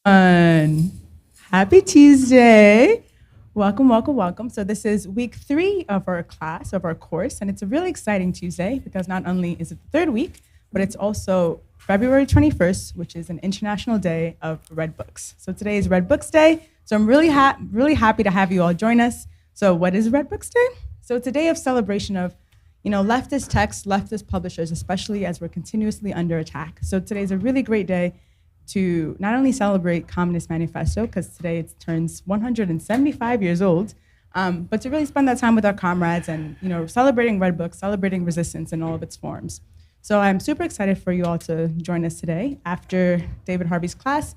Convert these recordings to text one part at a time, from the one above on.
Happy Tuesday. Welcome, welcome, welcome. So this is week 3 of our class, of our course, and it's a really exciting Tuesday because not only is it the third week, but it's also February 21st, which is an International Day of Red Books. So today is Red Books Day, so I'm really happy to have you all join us. So what is Red Books Day? So it's a day of celebration of leftist texts, leftist publishers, especially as we're continuously under attack. So today's a really great day to not only celebrate Communist Manifesto, because today it turns 175 years old, but to really spend that time with our comrades and celebrating Red Books, celebrating resistance in all of its forms. So I'm super excited for you all to join us today. After David Harvey's class,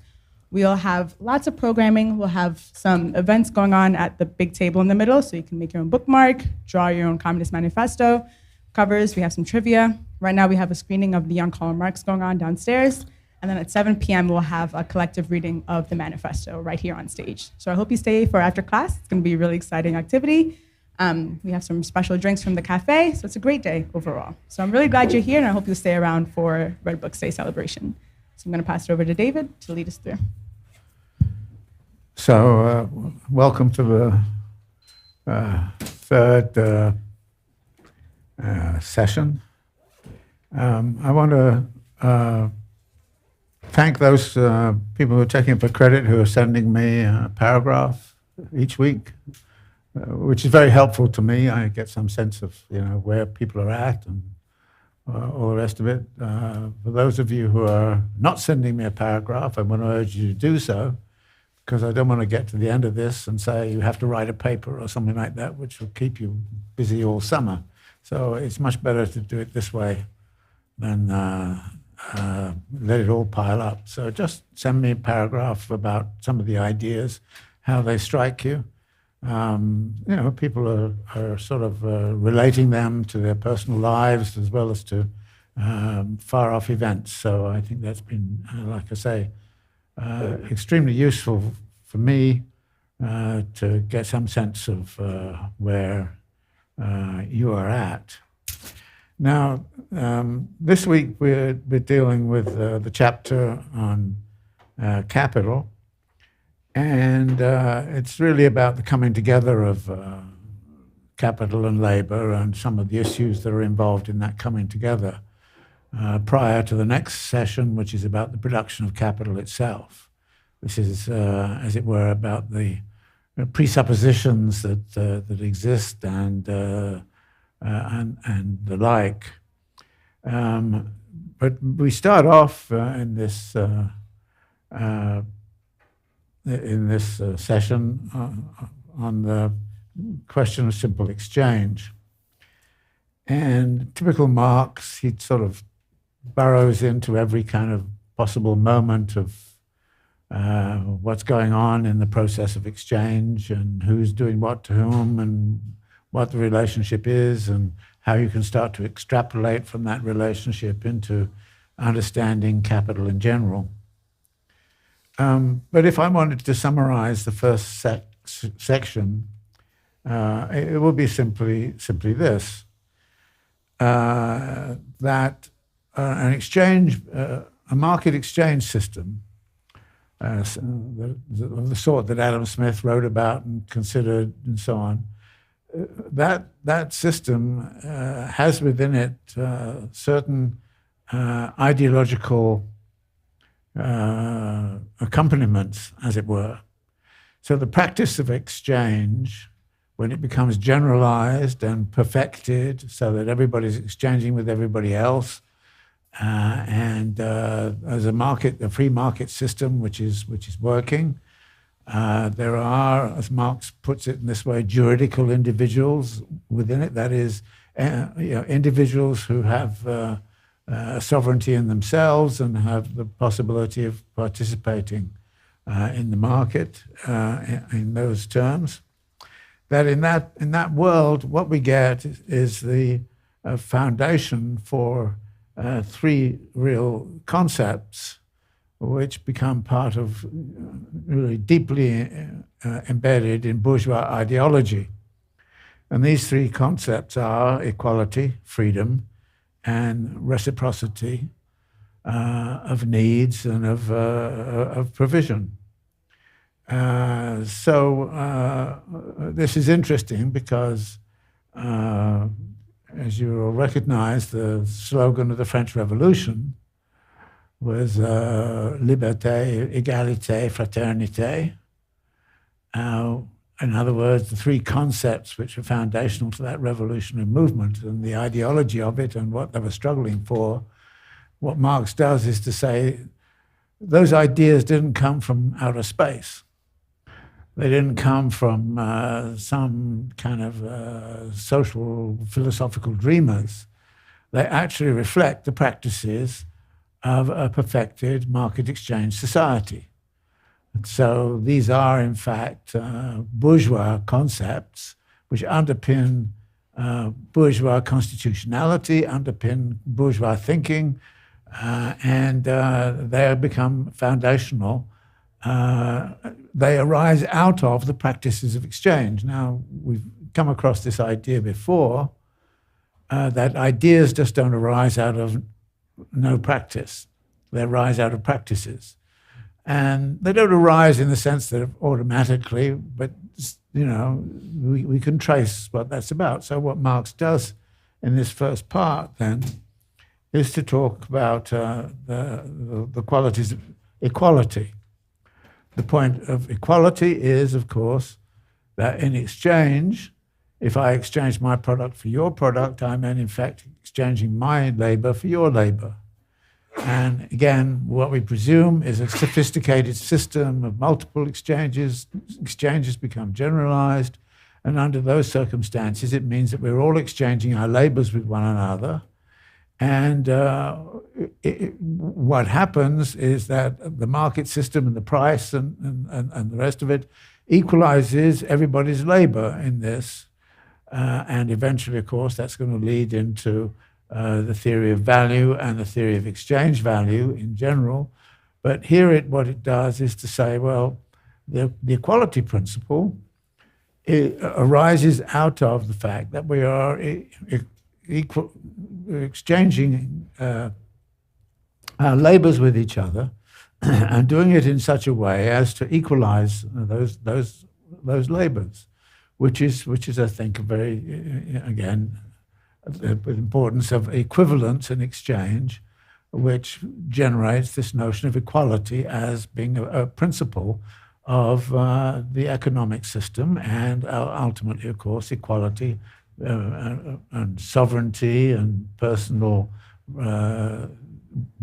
we'll have lots of programming. We'll have some events going on at the big table in the middle, so you can make your own bookmark, draw your own Communist Manifesto covers. We have some trivia. Right now we have a screening of the young Karl Marx going on downstairs. And then at 7 p.m., we'll have a collective reading of the manifesto right here on stage. So I hope you stay for after class. It's going to be a really exciting activity. We have some special drinks from the cafe, so it's a great day overall. So I'm really glad you're here, and I hope you'll stay around for Red Books Day celebration. So I'm going to pass it over to David to lead us through. So welcome to the third session. I want to thank those people who are taking it for credit, who are sending me a paragraph each week, which is very helpful to me. I get some sense of where people are at and all the rest of it. For those of you who are not sending me a paragraph, I want to urge you to do so, because I don't want to get to the end of this and say you have to write a paper or something like that, which will keep you busy all summer. So it's much better to do it this way than let it all pile up. So just send me a paragraph about some of the ideas, how they strike you. People are sort of relating them to their personal lives as well as to far-off events. So I think that's been, like I say, extremely useful for me to get some sense of where you are at. Now, this week we're dealing with the chapter on capital, and it's really about the coming together of capital and labor and some of the issues that are involved in that coming together prior to the next session, which is about the production of capital itself. This is, as it were, about the presuppositions that exist and the like. But we start off in this session on the question of simple exchange. And typical Marx, he sort of burrows into every kind of possible moment of what's going on in the process of exchange and who's doing what to whom and what the relationship is and how you can start to extrapolate from that relationship into understanding capital in general. But if I wanted to summarize the first section, it would be simply this, that an exchange, a market exchange system, of the sort that Adam Smith wrote about and considered and so on, that system has within it certain ideological accompaniments, as it were. So the practice of exchange, when it becomes generalized and perfected so that everybody's exchanging with everybody else, and as a free market system which is working, there are, as Marx puts it in this way, juridical individuals within it. That is, individuals who have sovereignty in themselves and have the possibility of participating in the market in those terms. That in that world, what we get is the foundation for three real concepts which become part of really deeply embedded in bourgeois ideology. And these three concepts are equality, freedom, and reciprocity of needs and of provision. This is interesting because, as you will recognize, the slogan of the French Revolution was liberté, égalité, fraternité. In other words, the three concepts which are foundational to that revolutionary movement and the ideology of it and what they were struggling for. What Marx does is to say those ideas didn't come from outer space. They didn't come from some kind of social philosophical dreamers. They actually reflect the practices of a perfected market exchange society. And so these are, in fact, bourgeois concepts which underpin bourgeois constitutionality, underpin bourgeois thinking, and they have become foundational. They arise out of the practices of exchange. Now, we've come across this idea before, that ideas just don't arise out of no practice. They arise out of practices. And they don't arise in the sense that automatically, but we can trace what that's about. So what Marx does in this first part then is to talk about the qualities of equality. The point of equality is, of course, that in exchange, if I exchange my product for your product, I'm in fact exchanging my labor for your labor. And again, what we presume is a sophisticated system of multiple exchanges. Exchanges become generalized. And under those circumstances, it means that we're all exchanging our labors with one another. And what happens is that the market system and the price and the rest of it equalizes everybody's labor in this. And eventually, of course, that's going to lead into the theory of value and the theory of exchange value in general. But here what it does is to say, well, the equality principle arises out of the fact that we are exchanging our labors with each other and doing it in such a way as to equalize those labors, which is, I think, a very, again, the importance of equivalence in exchange, which generates this notion of equality as being a principle of the economic system, and ultimately, of course, equality and sovereignty and personal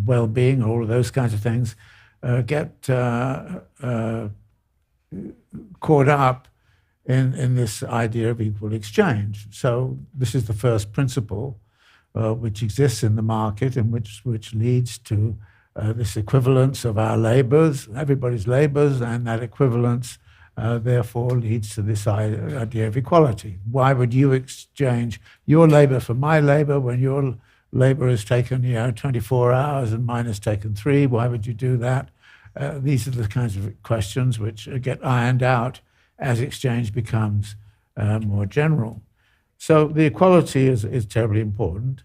well-being, all of those kinds of things get caught up in this idea of equal exchange. So this is the first principle which exists in the market and which leads to this equivalence of our labors, everybody's labors, and that equivalence therefore leads to this idea of equality. Why would you exchange your labor for my labor when your labor has taken 24 hours and mine has taken 3? Why would you do that? These are the kinds of questions which get ironed out as exchange becomes more general. So the equality is terribly important.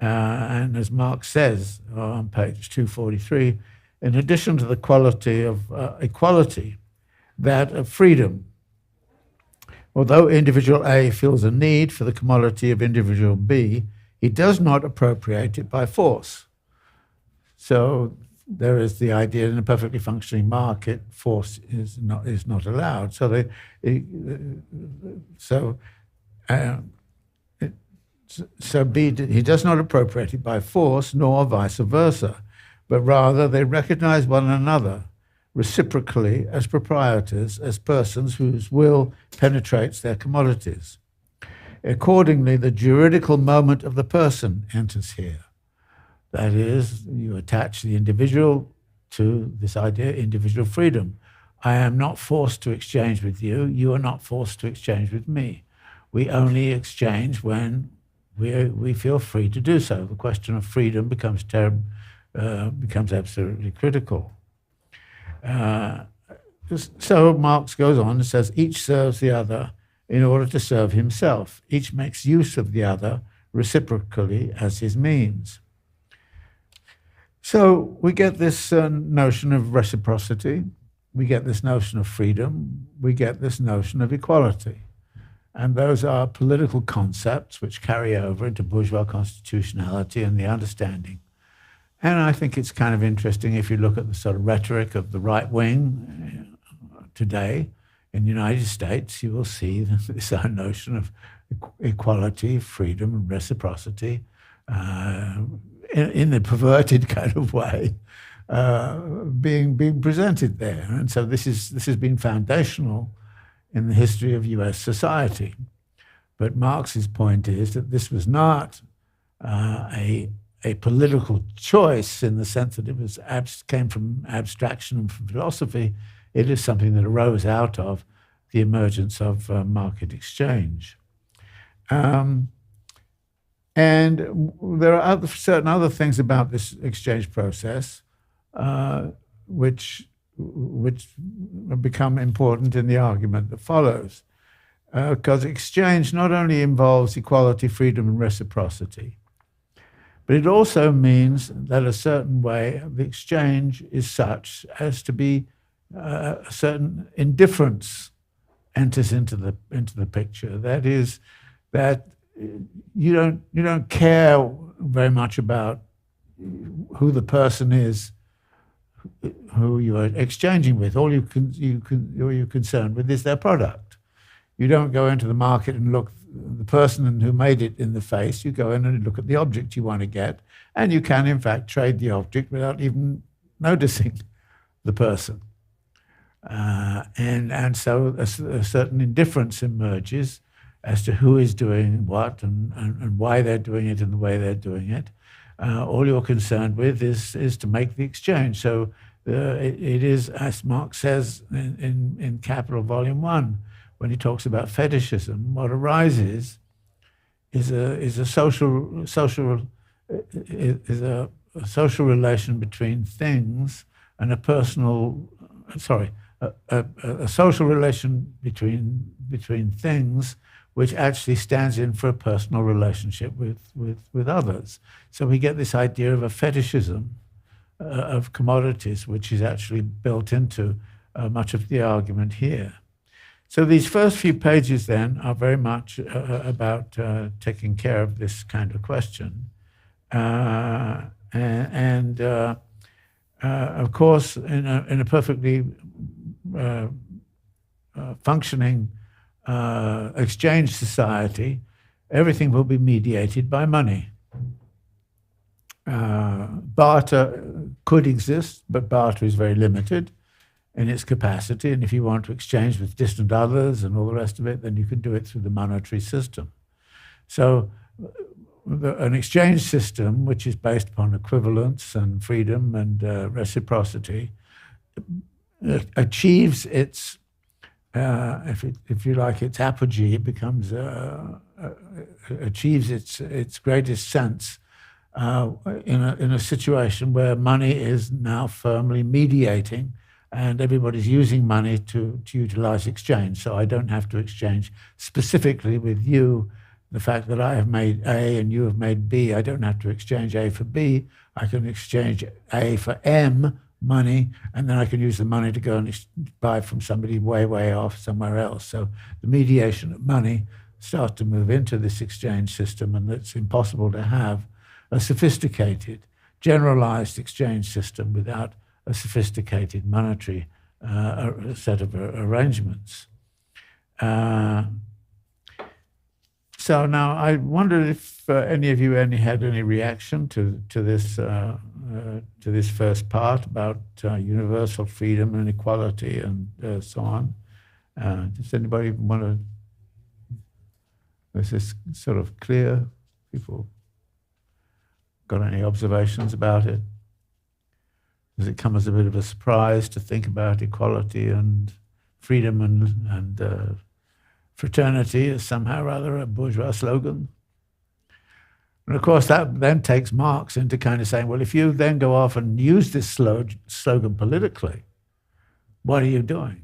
And as Marx says on page 243, in addition to the quality of equality, that of freedom. Although individual A feels a need for the commodity of individual B, he does not appropriate it by force. So there is the idea in a perfectly functioning market, force is not allowed. So he does not appropriate it by force, nor vice versa, but rather they recognize one another reciprocally as proprietors, as persons whose will penetrates their commodities. Accordingly, the juridical moment of the person enters here. That is, you attach the individual to this idea, individual freedom. I am not forced to exchange with you. You are not forced to exchange with me. We only exchange when we feel free to do so. The question of freedom becomes absolutely critical. So Marx goes on and says, each serves the other in order to serve himself. Each makes use of the other reciprocally as his means. So we get this notion of reciprocity, we get this notion of freedom, we get this notion of equality. And those are political concepts which carry over into bourgeois constitutionality and the understanding. And I think it's kind of interesting if you look at the sort of rhetoric of the right wing today in the United States, you will see this notion of equality, freedom, and reciprocity in the perverted kind of way being presented there. And so this has been foundational in the history of US society. But Marx's point is that this was not a political choice in the sense that it came from abstraction and from philosophy. It is something that arose out of the emergence of market exchange. And there are certain other things about this exchange process which become important in the argument that follows. Because exchange not only involves equality, freedom, and reciprocity, but it also means that a certain way the exchange is such as to be a certain indifference enters into the picture. That is, that you don't care very much about who the person is who you are exchanging with. All you're concerned with is their product. You don't go into the market and look the person who made it in the face. You go in and look at the object you want to get, and you can in fact trade the object without even noticing the person. And so a certain indifference emerges as to who is doing what and why they're doing it and the way they're doing it. All you're concerned with is to make the exchange. So it is, as Marx says in Capital Volume 1, when he talks about fetishism, what arises is a social relation between things and a social relation between things which actually stands in for a personal relationship with others. So we get this idea of a fetishism of commodities, which is actually built into much of the argument here. So these first few pages then are very much about taking care of this kind of question. Of course, in a perfectly functioning exchange society, everything will be mediated by money. Barter could exist, but barter is very limited in its capacity, and if you want to exchange with distant others and all the rest of it, then you can do it through the monetary system. So an exchange system which is based upon equivalence and freedom and reciprocity achieves its, if you like, its apogee. It becomes achieves its greatest sense in a situation where money is now firmly mediating, and everybody's using money to utilize exchange. So I don't have to exchange specifically with you the fact that I have made A and you have made B. I don't have to exchange A for B. I can exchange A for M money, and then I can use the money to go and buy from somebody way, way off somewhere else. So the mediation of money starts to move into this exchange system, and it's impossible to have a sophisticated, generalized exchange system without a sophisticated monetary set of arrangements. So now I wondered if any of you had any reaction to this first part about universal freedom and equality and so on. Does anybody want to? Is this sort of clear? People got any observations about it? Does it come as a bit of a surprise to think about equality and freedom and fraternity as somehow rather a bourgeois slogan? And of course that then takes Marx into kind of saying, well, if you then go off and use this slogan politically, what are you doing?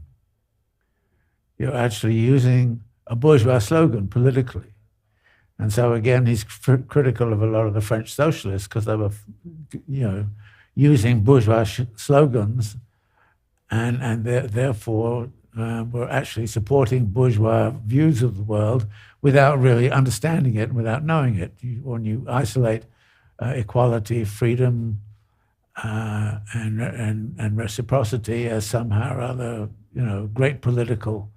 You're actually using a bourgeois slogan politically. And so again, he's critical of a lot of the French socialists because they were, using bourgeois slogans and therefore were actually supporting bourgeois views of the world without really understanding it, without knowing it. When you isolate equality, freedom, and reciprocity as somehow or other, great political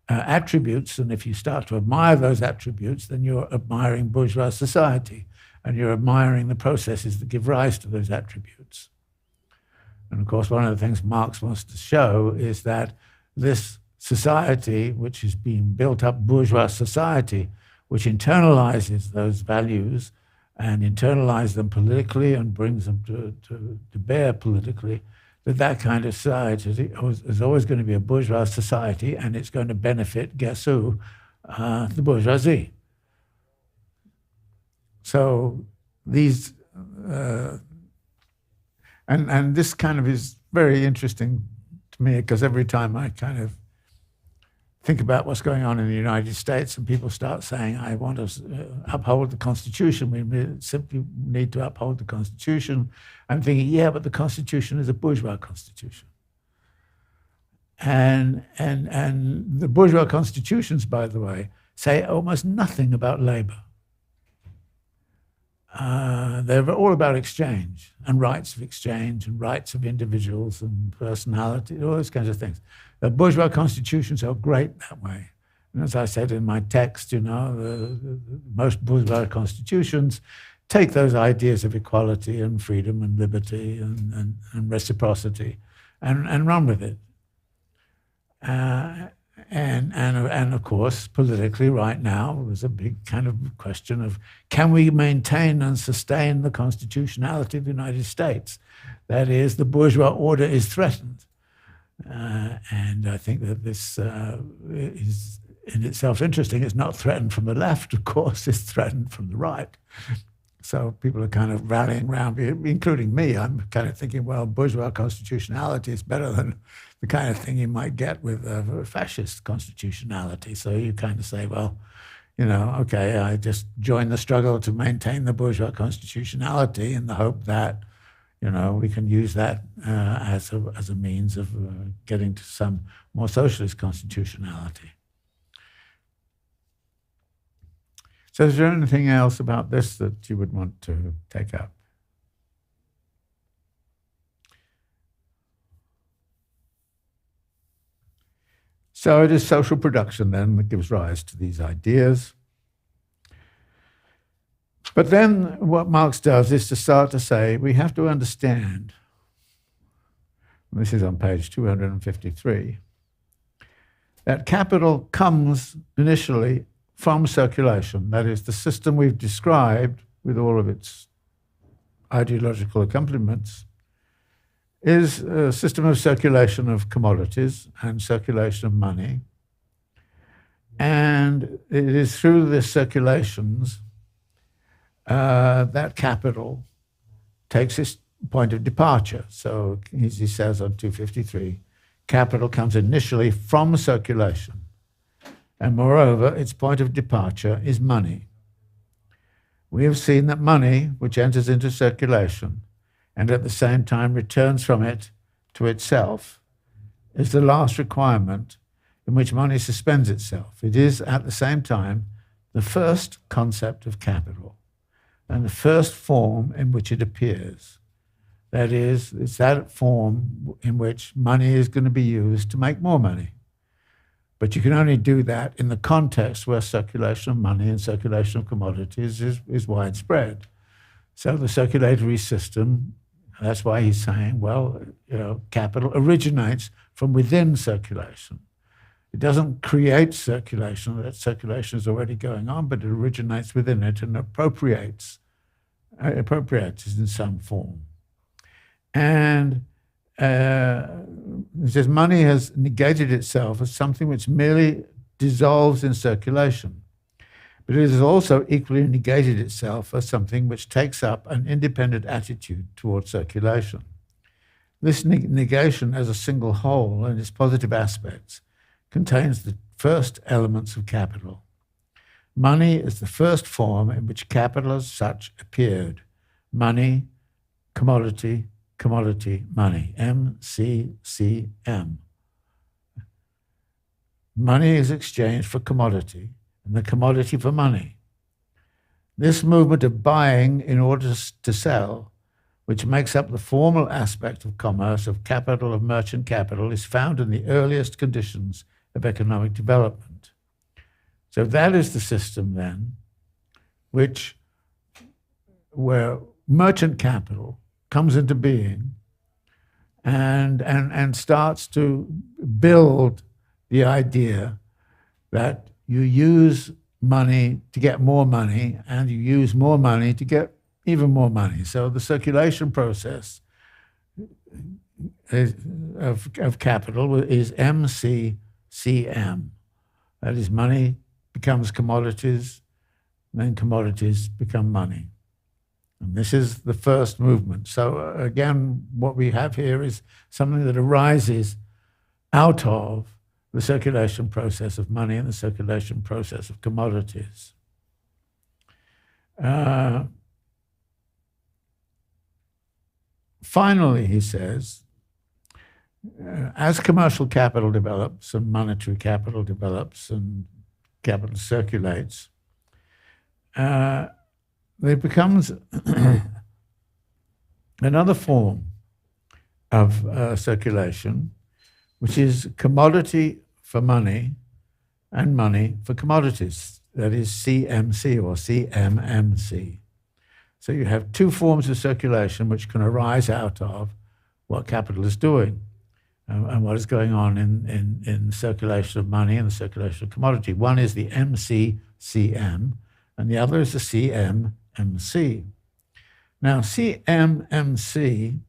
attributes, and if you start to admire those attributes, then you're admiring bourgeois society, and you're admiring the processes that give rise to those attributes. And of course, one of the things Marx wants to show is that this society, which is being built up, bourgeois society, which internalizes those values and internalizes them politically and brings them to bear politically, that kind of society is always going to be a bourgeois society, and it's going to benefit, guess who? The bourgeoisie. So these, and this kind of is very interesting to me, because every time I kind of think about what's going on in the United States and people start saying, I want to uphold the Constitution, we simply need to uphold the Constitution, I'm thinking, yeah, but the Constitution is a bourgeois constitution. And the bourgeois constitutions, by the way, say almost nothing about labor. They're all about exchange and rights of exchange and rights of individuals and personality, all those kinds of things. The bourgeois constitutions are great that way. And as I said in my text, most bourgeois constitutions take those ideas of equality and freedom and liberty and reciprocity and run with it. And of course, politically right now, there's a big kind of question of, can we maintain and sustain the constitutionality of the United States? That is, the bourgeois order is threatened. And I think that this is in itself interesting. It's not threatened from the left, of course, it's threatened from the right. So people are kind of rallying around, including me. I'm kind of thinking, well, bourgeois constitutionality is better than the kind of thing you might get with fascist constitutionality. So you kind of say, well, okay, I just join the struggle to maintain the bourgeois constitutionality in the hope that, we can use that as a means of getting to some more socialist constitutionality. So is there anything else about this that you would want to take up? So it is social production then that gives rise to these ideas. But then what Marx does is to start to say, we have to understand, this is on page 253, that capital comes initially from circulation. That is, the system we've described with all of its ideological accompaniments is a system of circulation of commodities and circulation of money. And it is through the circulations that capital takes its point of departure. So, as he says on 253, capital comes initially from circulation. And moreover, its point of departure is money. We have seen that money, which enters into circulation and at the same time returns from it to itself, is the last requirement in which money suspends itself. It is at the same time the first concept of capital and the first form in which it appears. That is, it's that form in which money is going to be used to make more money. But you can only do that in the context where circulation of money and circulation of commodities is widespread. So the circulatory system, that's why he's saying, well, capital originates from within circulation. It doesn't create circulation, that circulation is already going on, but it originates within it and appropriates it in some form. And it says money has negated itself as something which merely dissolves in circulation, but it has also equally negated itself as something which takes up an independent attitude towards circulation. This negation as a single whole and its positive aspects contains the first elements of capital. Money is the first form in which capital as such appeared. Money, commodity, commodity money, MCCM. Money is exchanged for commodity, and the commodity for money. This movement of buying in order to sell, which makes up the formal aspect of commerce, of capital, of merchant capital, is found in the earliest conditions of economic development. So that is the system then, where merchant capital comes into being and starts to build the idea that you use money to get more money, and you use more money to get even more money. So the circulation process of capital is MCCM. That is, money becomes commodities, then commodities become money. And this is the first movement. So again, what we have here is something that arises out of the circulation process of money and the circulation process of commodities. Finally, he says, as commercial capital develops and monetary capital develops and capital circulates, there becomes another form of circulation, which is commodity for money and money for commodities. That is CMC or CMMC. So you have two forms of circulation which can arise out of what capital is doing and what is going on in the circulation of money and the circulation of commodity. One is the MCCM and the other is the CMMC. Now, CMMC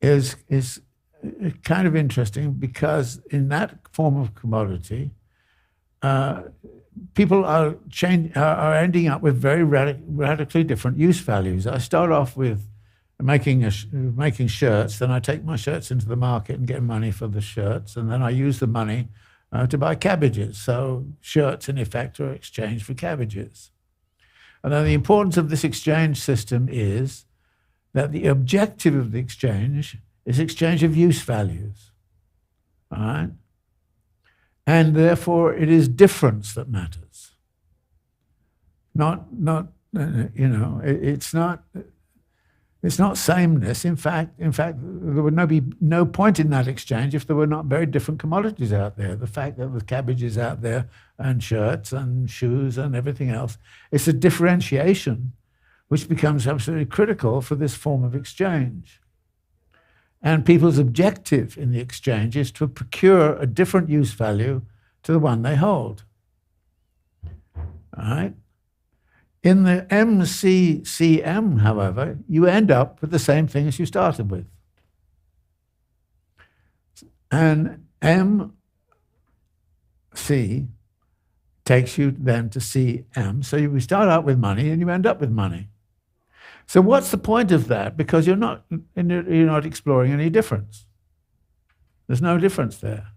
is kind of interesting because in that form of commodity, people are ending up with very radically different use values. I start off with making shirts, then I take my shirts into the market and get money for the shirts, and then I use the money to buy cabbages. So shirts, in effect, are exchanged for cabbages. And then the importance of this exchange system is that the objective of the exchange is exchange of use values. All right? And therefore, it is difference that matters. It's not sameness. In fact, there would be no point in that exchange if there were not very different commodities out there. The fact that there's cabbages out there and shirts and shoes and everything else, it's a differentiation which becomes absolutely critical for this form of exchange. And people's objective in the exchange is to procure a different use value to the one they hold. All right? In the MCCM, however, you end up with the same thing as you started with. And MC takes you then to CM. So you start out with money and you end up with money. So what's the point of that? Because you're not exploring any difference. There's no difference there.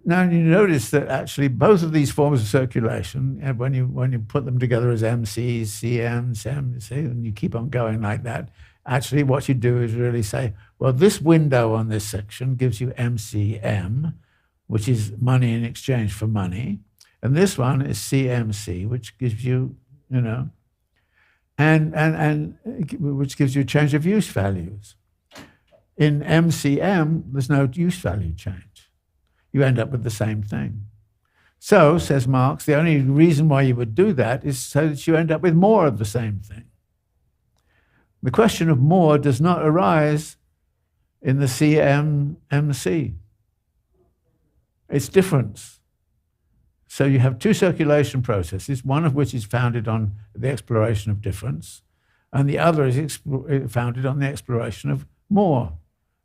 Now you notice that actually both of these forms of circulation, when you put them together as MCs, CMs, MC, and you keep on going like that, actually what you do is really say, well, this window on this section gives you MCM, which is money in exchange for money, and this one is CMC, which gives you, and which gives you a change of use values. In MCM, there's no use value change. You end up with the same thing. So, says Marx, the only reason why you would do that is so that you end up with more of the same thing. The question of more does not arise in the CMMC. It's difference. So you have two circulation processes, one of which is founded on the exploration of difference, and the other is founded on the exploration of more.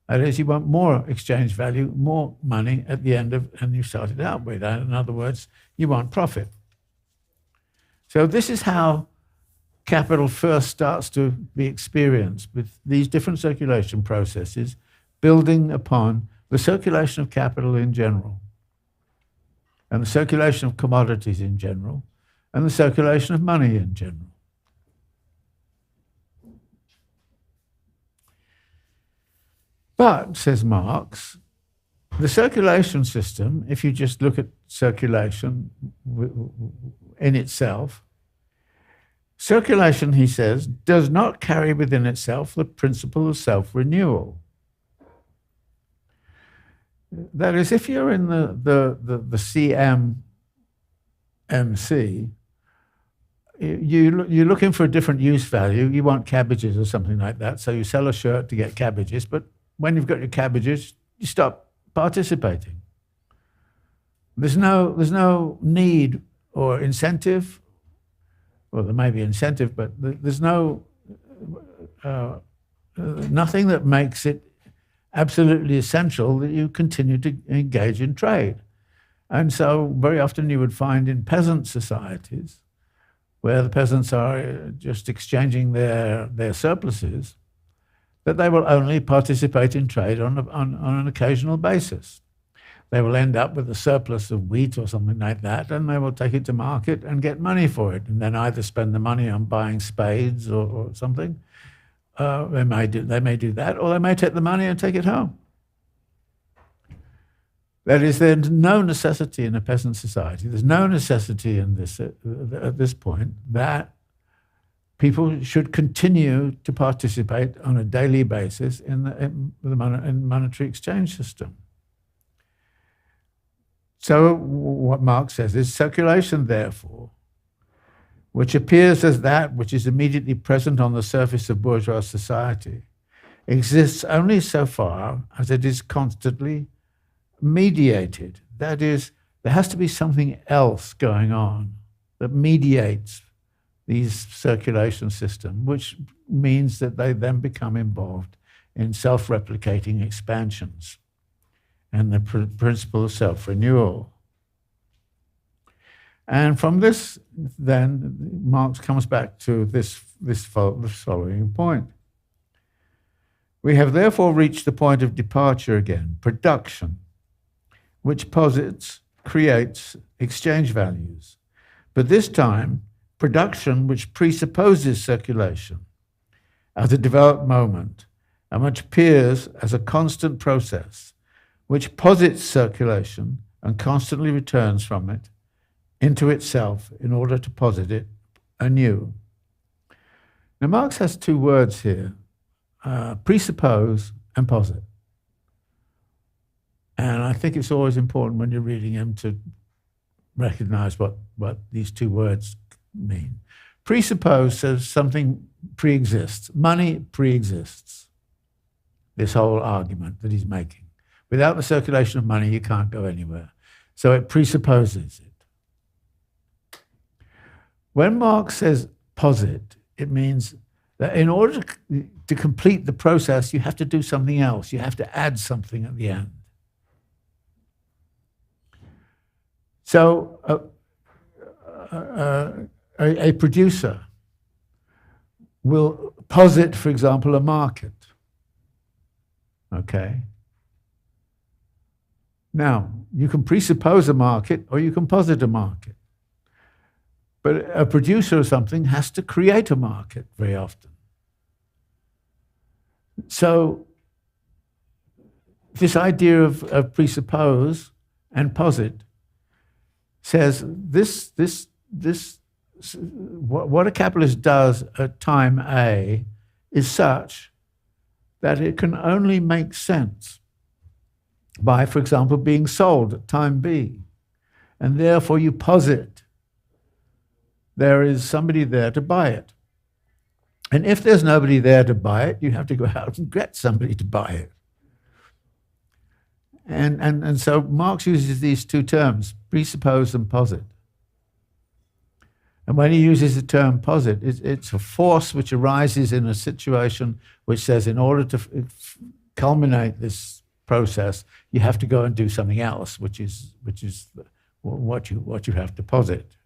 That is, you want more exchange value, more money at the end of, and you started out with. In other words, you want profit. So this is how capital first starts to be experienced, with these different circulation processes building upon the circulation of capital in general, and the circulation of commodities in general, and the circulation of money in general. But, says Marx, the circulation system, if you just look at circulation in itself, circulation, he says, does not carry within itself the principle of self-renewal. That is, if you're in the CMMC, you're looking for a different use value. You want cabbages or something like that, so you sell a shirt to get cabbages, but when you've got your cabbages, you stop participating. There's no need or incentive. Well, there may be incentive, but there's nothing that makes it absolutely essential that you continue to engage in trade. And so very often you would find in peasant societies where the peasants are just exchanging their surpluses, that they will only participate in trade on an occasional basis. They will end up with a surplus of wheat or something like that, and they will take it to market and get money for it, and then either spend the money on buying spades or something. They may do that, or they may take the money and take it home. That is, there's no necessity in a peasant society. There's no necessity in this at this point that people should continue to participate on a daily basis in the monetary exchange system. So what Marx says is circulation, therefore, which appears as that which is immediately present on the surface of bourgeois society, exists only so far as it is constantly mediated. That is, there has to be something else going on that mediates these circulation system, which means that they then become involved in self-replicating expansions and the principle of self-renewal. And from this, then, Marx comes back to this following point. We have therefore reached the point of departure again, production, which posits, creates exchange values. But this time, production which presupposes circulation as a developed moment and which appears as a constant process, which posits circulation and constantly returns from it into itself in order to posit it anew. Now, Marx has two words here, presuppose and posit. And I think it's always important when you're reading him to recognize what these two words mean. Presuppose says something pre-exists. Money pre-exists. This whole argument that he's making. Without the circulation of money, you can't go anywhere. So it presupposes it. When Marx says posit, it means that in order to complete the process, you have to do something else. You have to add something at the end. So a producer will posit, for example, a market. Okay? Now, you can presuppose a market or you can posit a market. But a producer of something has to create a market very often. So this idea of presuppose and posit says what a capitalist does at time A is such that it can only make sense by, for example, being sold at time B. And therefore you posit there is somebody there to buy it. And if there's nobody there to buy it, you have to go out and get somebody to buy it. And so Marx uses these two terms, presuppose and posit. And when he uses the term posit, it's a force which arises in a situation which says in order to culminate this process, you have to go and do something else, which is what you have to posit.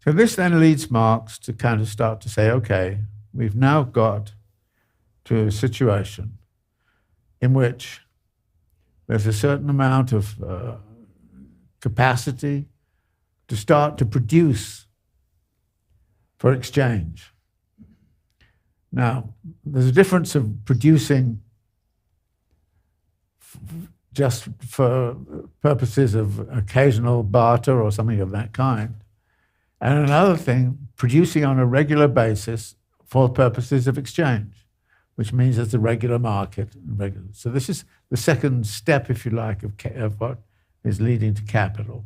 So this then leads Marx to kind of start to say, okay, we've now got to a situation in which there's a certain amount of capacity to start to produce for exchange. Now, there's a difference of producing just for purposes of occasional barter or something of that kind, and another thing, producing on a regular basis for purposes of exchange, which means there's a regular market. So this is the second step, if you like, of what is leading to capital.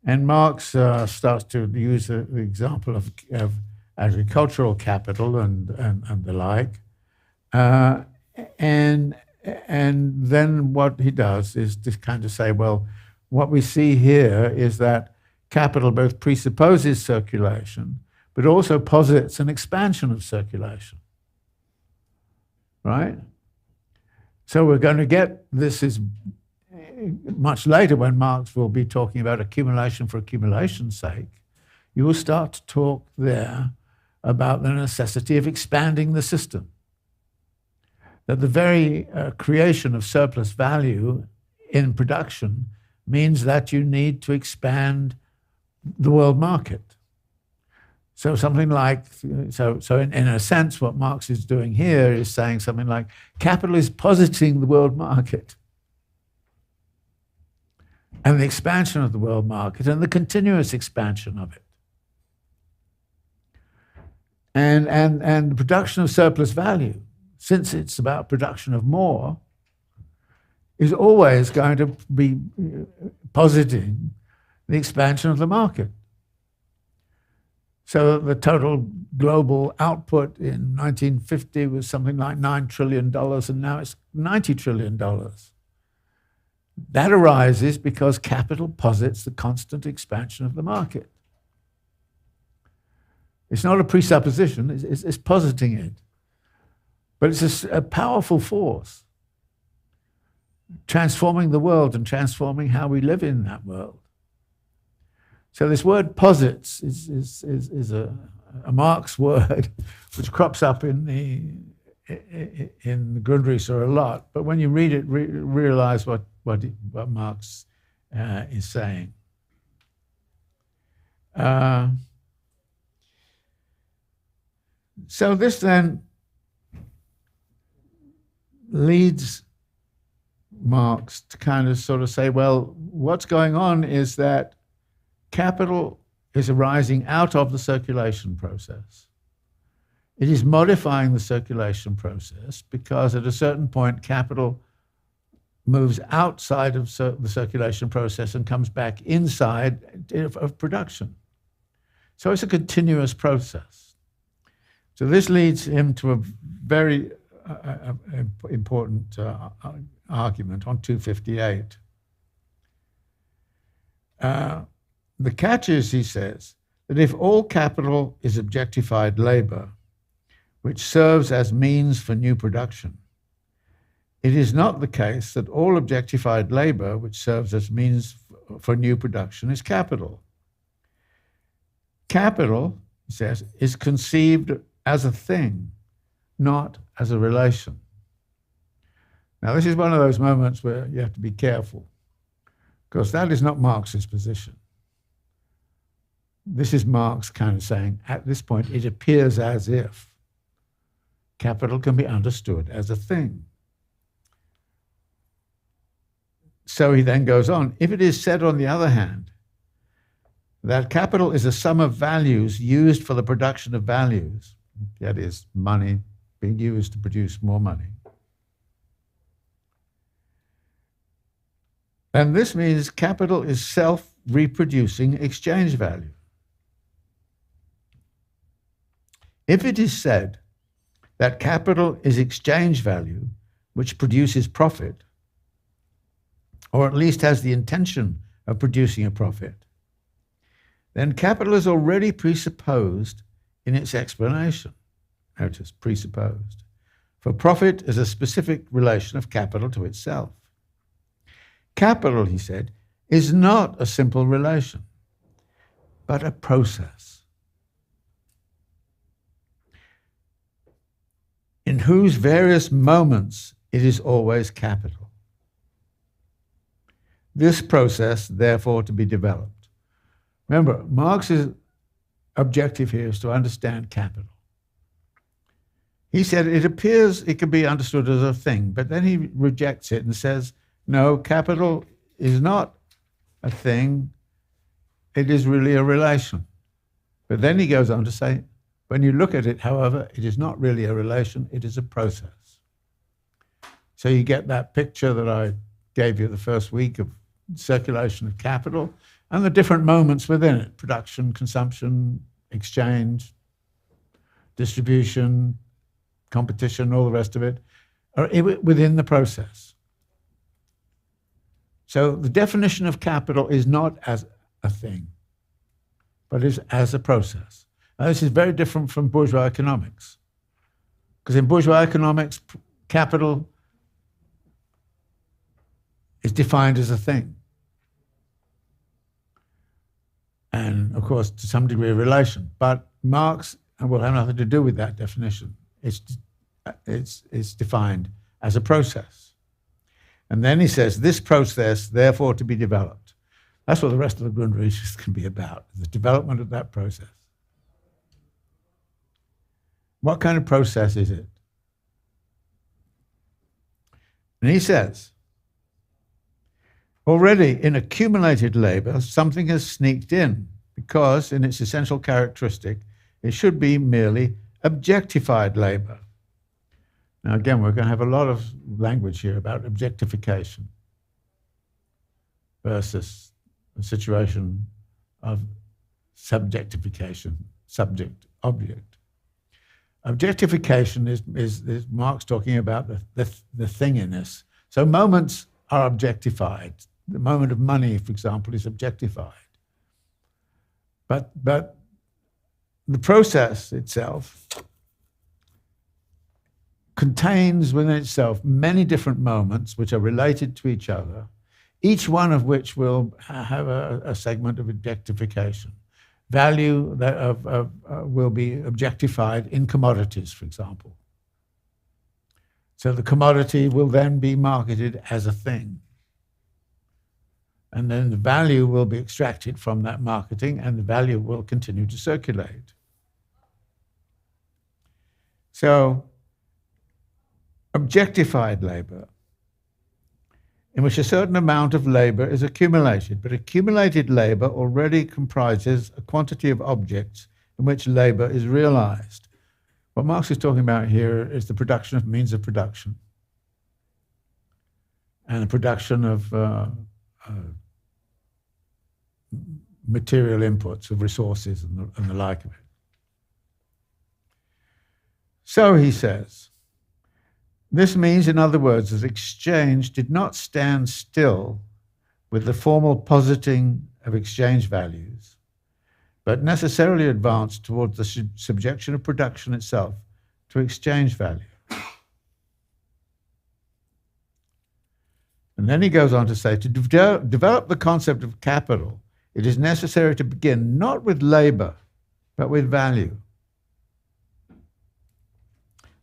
And Marx starts to use the example of agricultural capital and the like. And then what he does is to kind of say, well, what we see here is that capital both presupposes circulation, but also posits an expansion of circulation, right? So we're going to get, this is much later when Marx will be talking about accumulation for accumulation's sake, you will start to talk there about the necessity of expanding the system. That the very creation of surplus value in production means that you need to expand the world market. So something like, so in a sense, what Marx is doing here is saying something like, capital is positing the world market and the expansion of the world market and the continuous expansion of it. And the production of surplus value, since it's about production of more, is always going to be positing the expansion of the market. So the total global output in 1950 was something like $9 trillion, and now it's $90 trillion. That arises because capital posits the constant expansion of the market. It's not a presupposition, it's positing it. But it's a powerful force, transforming the world and transforming how we live in that world. So this word posits is a Marx word which crops up in the Grundrisse a lot. But when you read it, realize what Marx is saying. So this then leads Marx to kind of sort of say, well, what's going on is that capital is arising out of the circulation process. It is modifying the circulation process because at a certain point, capital moves outside of the circulation process and comes back inside of production. So it's a continuous process. So this leads him to a very important argument on 258. The catch is, he says, that if all capital is objectified labor, which serves as means for new production, it is not the case that all objectified labor, which serves as means for new production, is capital. Capital, he says, is conceived as a thing, not as a relation. Now, this is one of those moments where you have to be careful, because that is not Marx's position. This is Marx kind of saying, at this point, it appears as if capital can be understood as a thing. So he then goes on, if it is said, on the other hand, that capital is a sum of values used for the production of values, that is, money being used to produce more money, and this means capital is self-reproducing exchange value. If it is said that capital is exchange value, which produces profit, or at least has the intention of producing a profit, then capital is already presupposed in its explanation. Notice, presupposed. For profit is a specific relation of capital to itself. Capital, he said, is not a simple relation, but a process in whose various moments it is always capital. This process, therefore, to be developed. Remember, Marx's objective here is to understand capital. He said it appears it can be understood as a thing, but then he rejects it and says, no, capital is not a thing, it is really a relation. But then he goes on to say, when you look at it, however, it is not really a relation, it is a process. So you get that picture that I gave you the first week of circulation of capital and the different moments within it, production, consumption, exchange, distribution, competition, all the rest of it, are within the process. So the definition of capital is not as a thing, but is as a process. Now, this is very different from bourgeois economics, because in bourgeois economics, capital is defined as a thing. And of course, to some degree, a relation. But Marx will have nothing to do with that definition. It's defined as a process. And then he says, this process, therefore, to be developed. That's what the rest of the Grundrisse can be about, the development of that process. What kind of process is it? And he says, already in accumulated labor, something has sneaked in because, in its essential characteristic, it should be merely objectified labor. Now, again, we're going to have a lot of language here about objectification versus a situation of subjectification, subject-object. Objectification is Marx talking about the thinginess. So moments are objectified. The moment of money, for example, is objectified. But the process itself contains within itself many different moments which are related to each other, each one of which will have a segment of objectification. Value will be objectified in commodities, for example. So the commodity will then be marketed as a thing. And then the value will be extracted from that marketing, and the value will continue to circulate. So, objectified labor, in which a certain amount of labor is accumulated, but accumulated labor already comprises a quantity of objects in which labor is realized. What Marx is talking about here is the production of means of production and the production of material inputs, of resources and the like of it. So he says, this means, in other words, that exchange did not stand still with the formal positing of exchange values, but necessarily advanced towards the subjection of production itself to exchange value. And then he goes on to say, to develop the concept of capital, it is necessary to begin not with labor, but with value.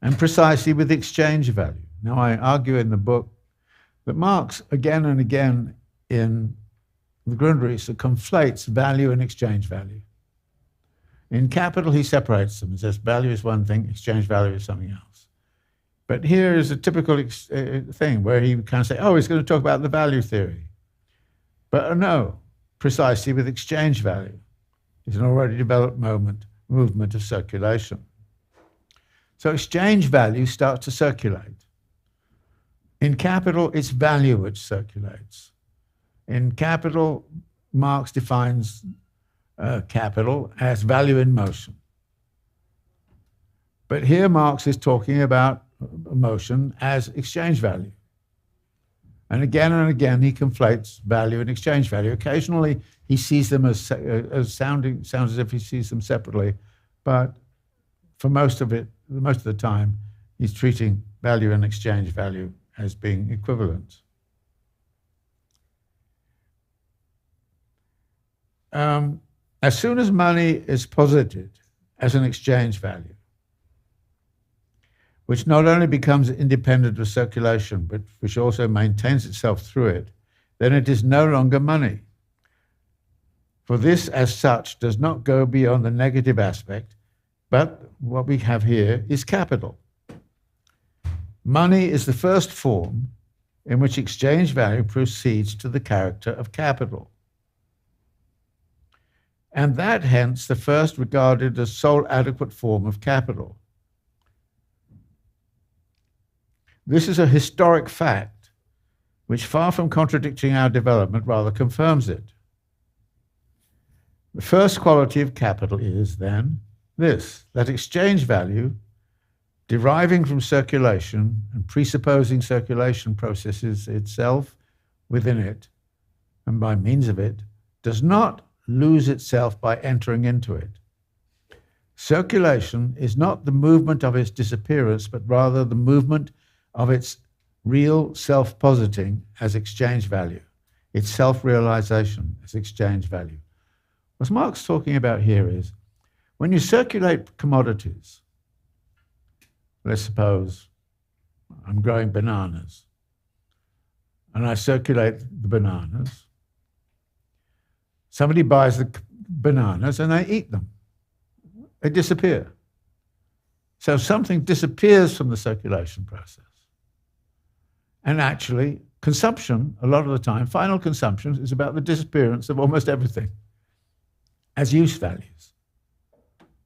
And precisely with exchange value. Now, I argue in the book that Marx, again and again in the Grundrisse, conflates value and exchange value. In Capital, he separates them and says value is one thing, exchange value is something else. But here is a typical thing where he kind of say, oh, he's going to talk about the value theory. But no, precisely with exchange value. It's an already developed movement of circulation. So exchange value starts to circulate. In Capital, it's value which circulates. In Capital, Marx defines capital as value in motion. But here Marx is talking about motion as exchange value. And again, he conflates value and exchange value. Occasionally, he sees them as sounds as if he sees them separately, but for most of the time, he's treating value and exchange value as being equivalent. As soon as money is posited as an exchange value, which not only becomes independent of circulation, but which also maintains itself through it, then it is no longer money. For this, as such, does not go beyond the negative aspect, but what we have here is capital. Money is the first form in which exchange value proceeds to the character of capital. And that, hence, the first regarded as sole adequate form of capital. This is a historic fact, which, far from contradicting our development, rather confirms it. The first quality of capital is, then, this, that exchange value, deriving from circulation and presupposing circulation processes itself within it, and by means of it, does not lose itself by entering into it. Circulation is not the movement of its disappearance, but rather the movement of its real self-positing as exchange value, its self-realization as exchange value. What Marx is talking about here is, when you circulate commodities, let's suppose I'm growing bananas, and I circulate the bananas. Somebody buys the bananas and they eat them. They disappear. So something disappears from the circulation process. And actually, consumption, a lot of the time, final consumption is about the disappearance of almost everything as use values.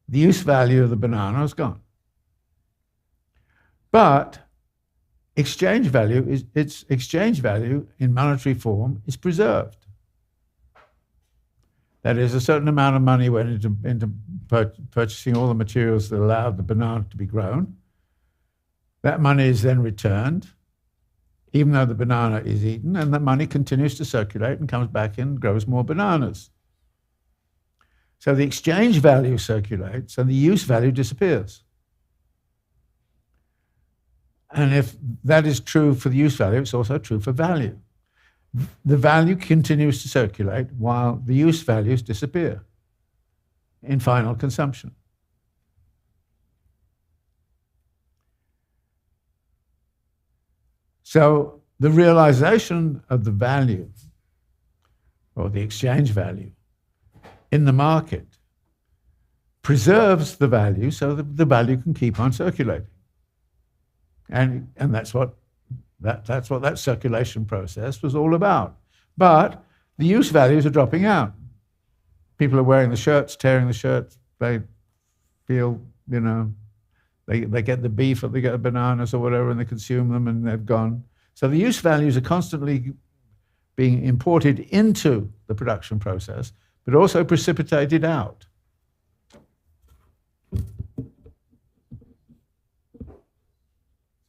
The use value of the banana is gone. But exchange value in monetary form is preserved. That is, a certain amount of money went into purchasing all the materials that allowed the banana to be grown. That money is then returned, even though the banana is eaten, and that money continues to circulate and comes back in and grows more bananas. So the exchange value circulates and the use value disappears. And if that is true for the use value, it's also true for value. The value continues to circulate while the use values disappear in final consumption. So the realization of the value, or the exchange value, in the market preserves the value so that the value can keep on circulating. And that's what that circulation process was all about. But the use values are dropping out. People are wearing the shirts, tearing the shirts. They feel, they get the beef or they get the bananas or whatever and they consume them and they're gone. So the use values are constantly being imported into the production process, but also precipitated out.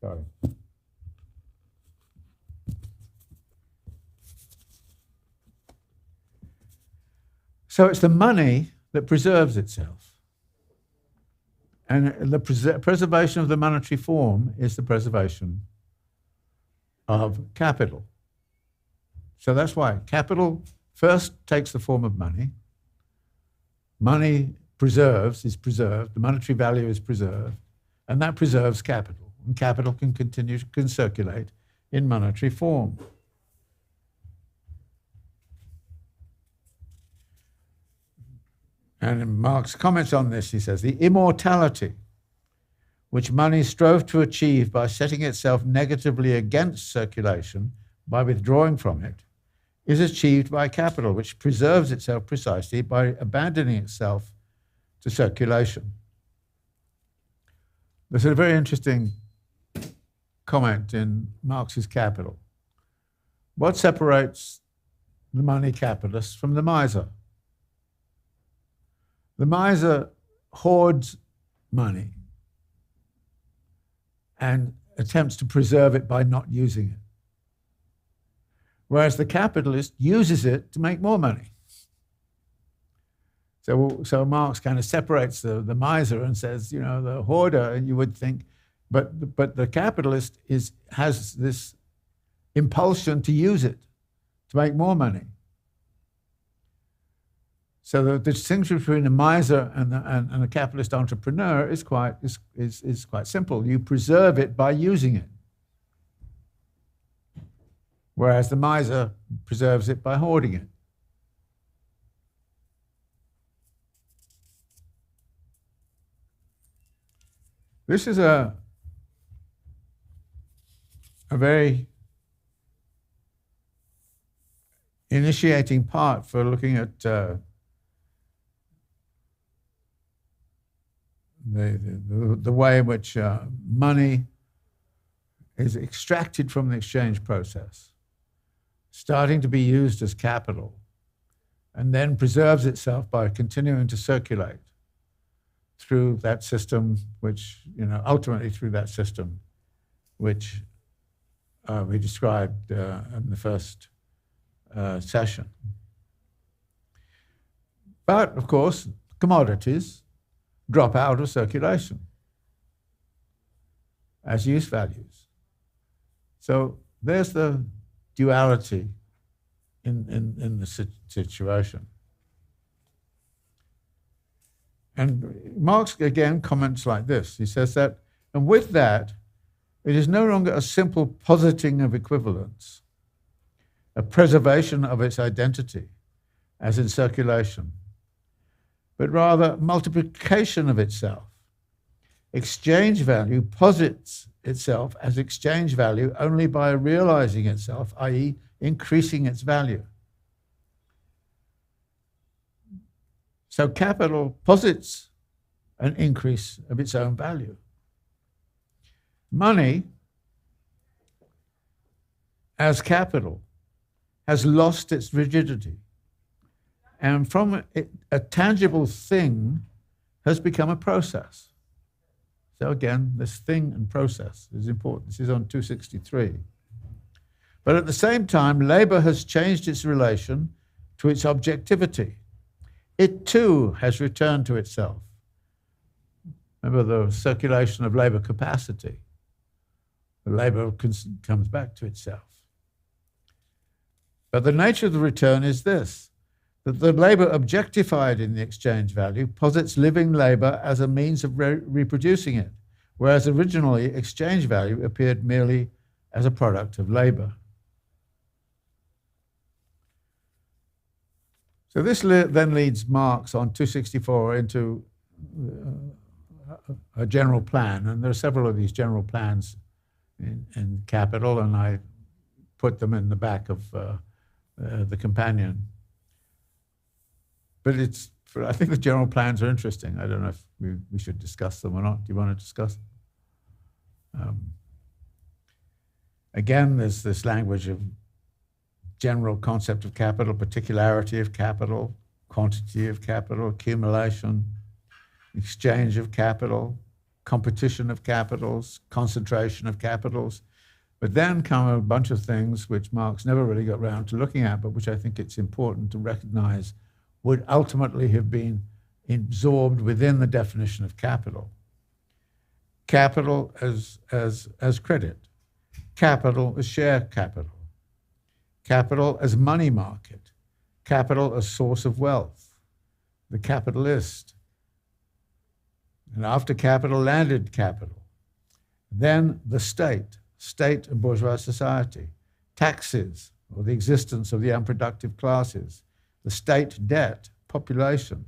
Sorry. So it's the money that preserves itself. And the preservation of the monetary form is the preservation of capital. So that's why capital first takes the form of money. Money is preserved, the monetary value is preserved, and that preserves capital. And capital can circulate in monetary form. And Marx comments on this, he says, the immortality which money strove to achieve by setting itself negatively against circulation, by withdrawing from it, is achieved by capital, which preserves itself precisely by abandoning itself to circulation. There's a very interesting comment in Marx's Capital. What separates the money capitalist from the miser? The miser hoards money and attempts to preserve it by not using it, whereas the capitalist uses it to make more money. So Marx kind of separates the miser and says, the hoarder, you would think, but the capitalist has this impulsion to use it to make more money. So the distinction between a miser and a capitalist entrepreneur is quite simple. You preserve it by using it, whereas the miser preserves it by hoarding it. This is a very initiating part for looking at the way in which money is extracted from the exchange process, starting to be used as capital, and then preserves itself by continuing to circulate through that system, which, ultimately through that system, which we described in the first session. But, of course, commodities drop out of circulation as use values. So there's the duality in the situation. And Marx, again, comments like this. He says that, and with that, it is no longer a simple positing of equivalence, a preservation of its identity, as in circulation, but rather multiplication of itself. Exchange value posits itself as exchange value only by realizing itself, i.e., increasing its value. So capital posits an increase of its own value. Money, as capital, has lost its rigidity, and from it, a tangible thing has become a process. So again, this thing and process is important. This is on 263. But at the same time, labor has changed its relation to its objectivity. It too has returned to itself. Remember the circulation of labor capacity. The labor comes back to itself. But the nature of the return is this, that the labor objectified in the exchange value posits living labor as a means of reproducing it, whereas originally exchange value appeared merely as a product of labor. So this then leads Marx on 264 into a general plan, and there are several of these general plans in Capital, and I put them in the back of the companion. But I think the general plans are interesting. I don't know if we should discuss them or not. Do you want to discuss them? Again, there's this language of general concept of capital, particularity of capital, quantity of capital, accumulation, exchange of capital, competition of capitals, concentration of capitals. But then come a bunch of things which Marx never really got around to looking at, but which I think it's important to recognize would ultimately have been absorbed within the definition of capital. Capital as credit, capital as share capital, capital as money market, capital as source of wealth, the capitalist. And after capital, landed capital. Then the state of bourgeois society, taxes, or the existence of the unproductive classes, the state debt, population,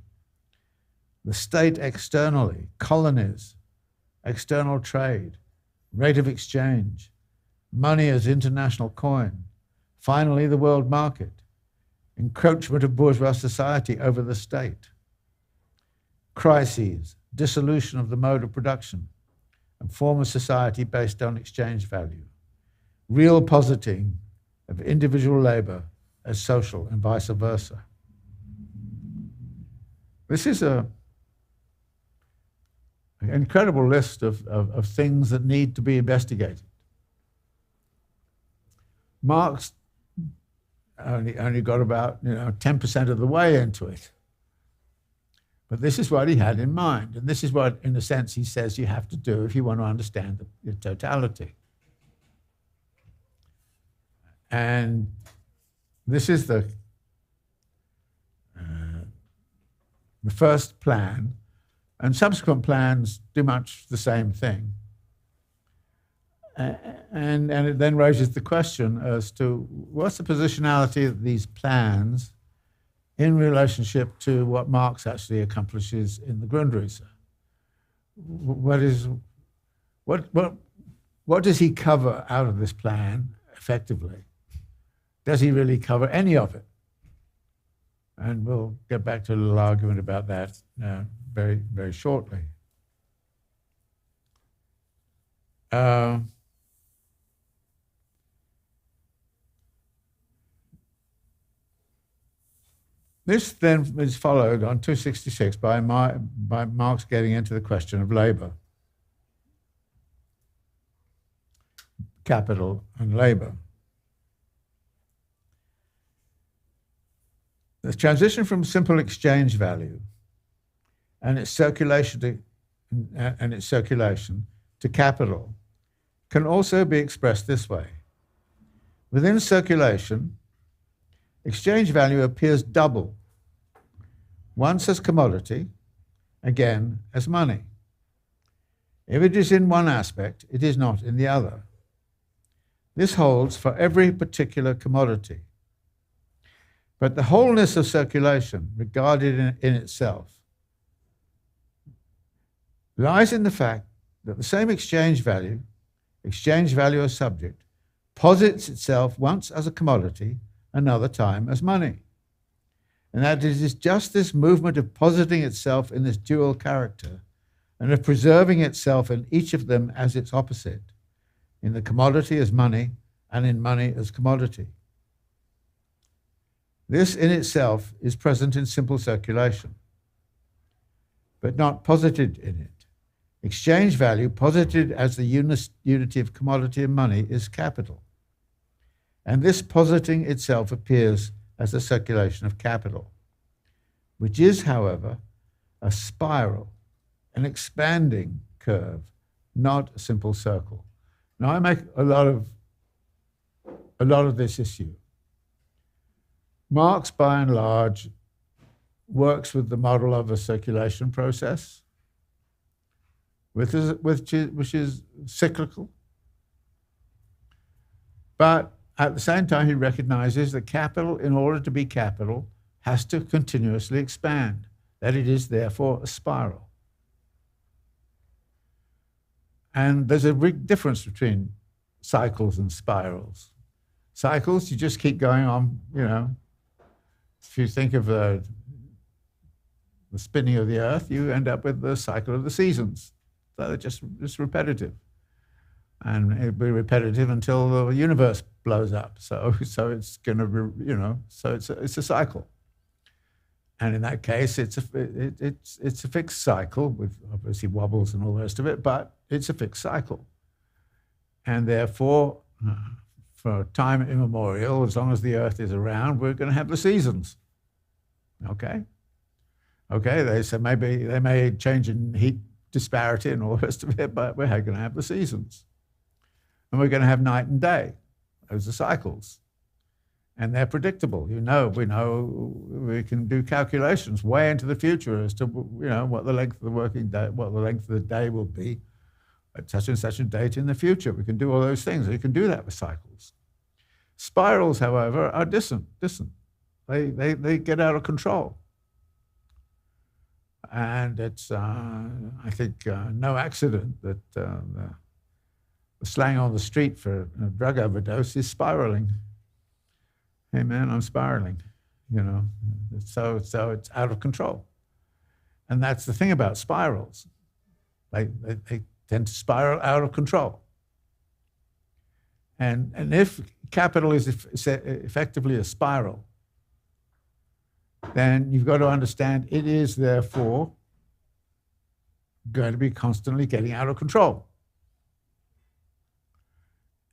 the state externally, colonies, external trade, rate of exchange, money as international coin, finally the world market, encroachment of bourgeois society over the state, crises, dissolution of the mode of production, and form of society based on exchange value, real positing of individual labor as social and vice versa. This is an incredible list of things that need to be investigated. Marx only got about 10% of the way into it. But this is what he had in mind, and this is what, in a sense, he says you have to do if you want to understand the totality. And this is the the first plan, and subsequent plans do much the same thing. And it then raises the question as to what's the positionality of these plans in relationship to what Marx actually accomplishes in the Grundrisse. What does he cover out of this plan effectively? Does he really cover any of it? And we'll get back to a little argument about that very, very shortly. This then is followed on 266 by Marx getting into the question of labor, capital and labor. The transition from simple exchange value and its circulation to capital can also be expressed this way. Within circulation, exchange value appears double, once as commodity, again as money. If it is in one aspect, it is not in the other. This holds for every particular commodity. But the wholeness of circulation, regarded in itself, lies in the fact that the same exchange value as subject, posits itself once as a commodity, another time as money. And that it is just this movement of positing itself in this dual character and of preserving itself in each of them as its opposite, in the commodity as money and in money as commodity. This in itself is present in simple circulation, but not posited in it. Exchange value, posited as the unity of commodity and money, is capital. And this positing itself appears as the circulation of capital, which is, however, a spiral, an expanding curve, not a simple circle. Now, I make a lot of this issue. Marx, by and large, works with the model of a circulation process, which is cyclical. But at the same time, he recognizes that capital, in order to be capital, has to continuously expand, that it is therefore a spiral. And there's a big difference between cycles and spirals. Cycles, you just keep going on, If you think of the spinning of the earth, you end up with the cycle of the seasons. So they're just repetitive. And it'll be repetitive until the universe blows up. So it's going to be, so it's a cycle. And in that case, it's a fixed cycle with obviously wobbles and all the rest of it, but it's a fixed cycle. And therefore, for time immemorial, as long as the earth is around, we're going to have the seasons. Okay, they say maybe they may change in heat disparity and all the rest of it, but we're going to have the seasons. And we're going to have night and day. Those are cycles. And they're predictable. We know we can do calculations way into the future as to what the length of the working day, what the length of the day will be at such and such a date in the future. We can do all those things. We can do that with cycles. Spirals, however, are distant. They get out of control. And it's, I think, no accident that the slang on the street for a drug overdose is spiraling. Hey man, I'm spiraling, So it's out of control. And that's the thing about spirals. They tend to spiral out of control. And if capital is effectively a spiral, then you've got to understand it is therefore going to be constantly getting out of control.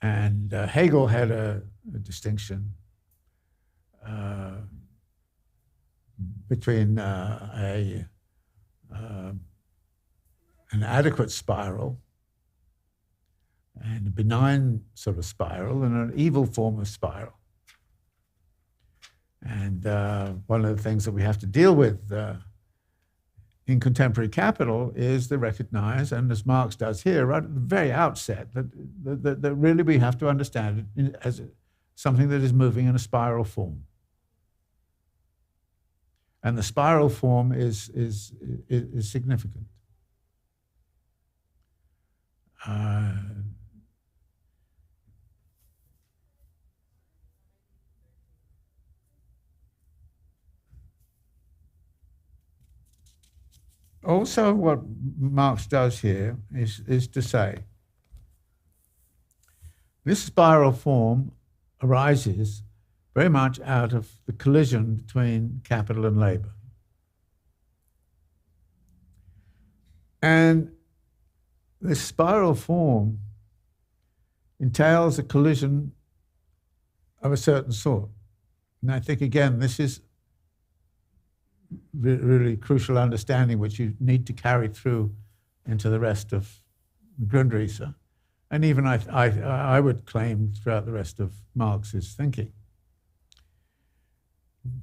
And Hegel had a distinction between an adequate spiral and a benign sort of spiral and an evil form of spiral. And one of the things that we have to deal with in contemporary capital is to recognize, and as Marx does here, right at the very outset, that really we have to understand it as something that is moving in a spiral form. And the spiral form is significant. Also, what Marx does here is to say this spiral form arises very much out of the collision between capital and labor. And this spiral form entails a collision of a certain sort. And I think, again, this is really crucial understanding which you need to carry through into the rest of Grundrisse, and even I would claim throughout the rest of Marx's thinking,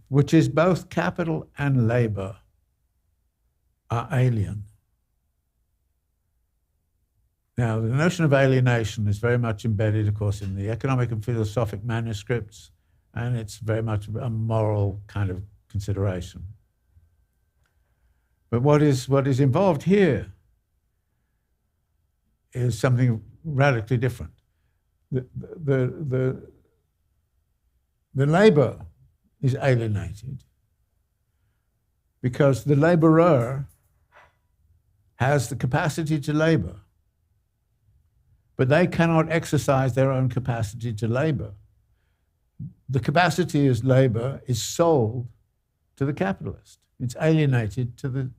which is both capital and labor are alien. Now, the notion of alienation is very much embedded, of course, in the economic and philosophic manuscripts, and it's very much a moral kind of consideration. But what is involved here is something radically different. The labor is alienated because the laborer has the capacity to labor, but they cannot exercise their own capacity to labor. The capacity as labor is sold to the capitalist. It's alienated to the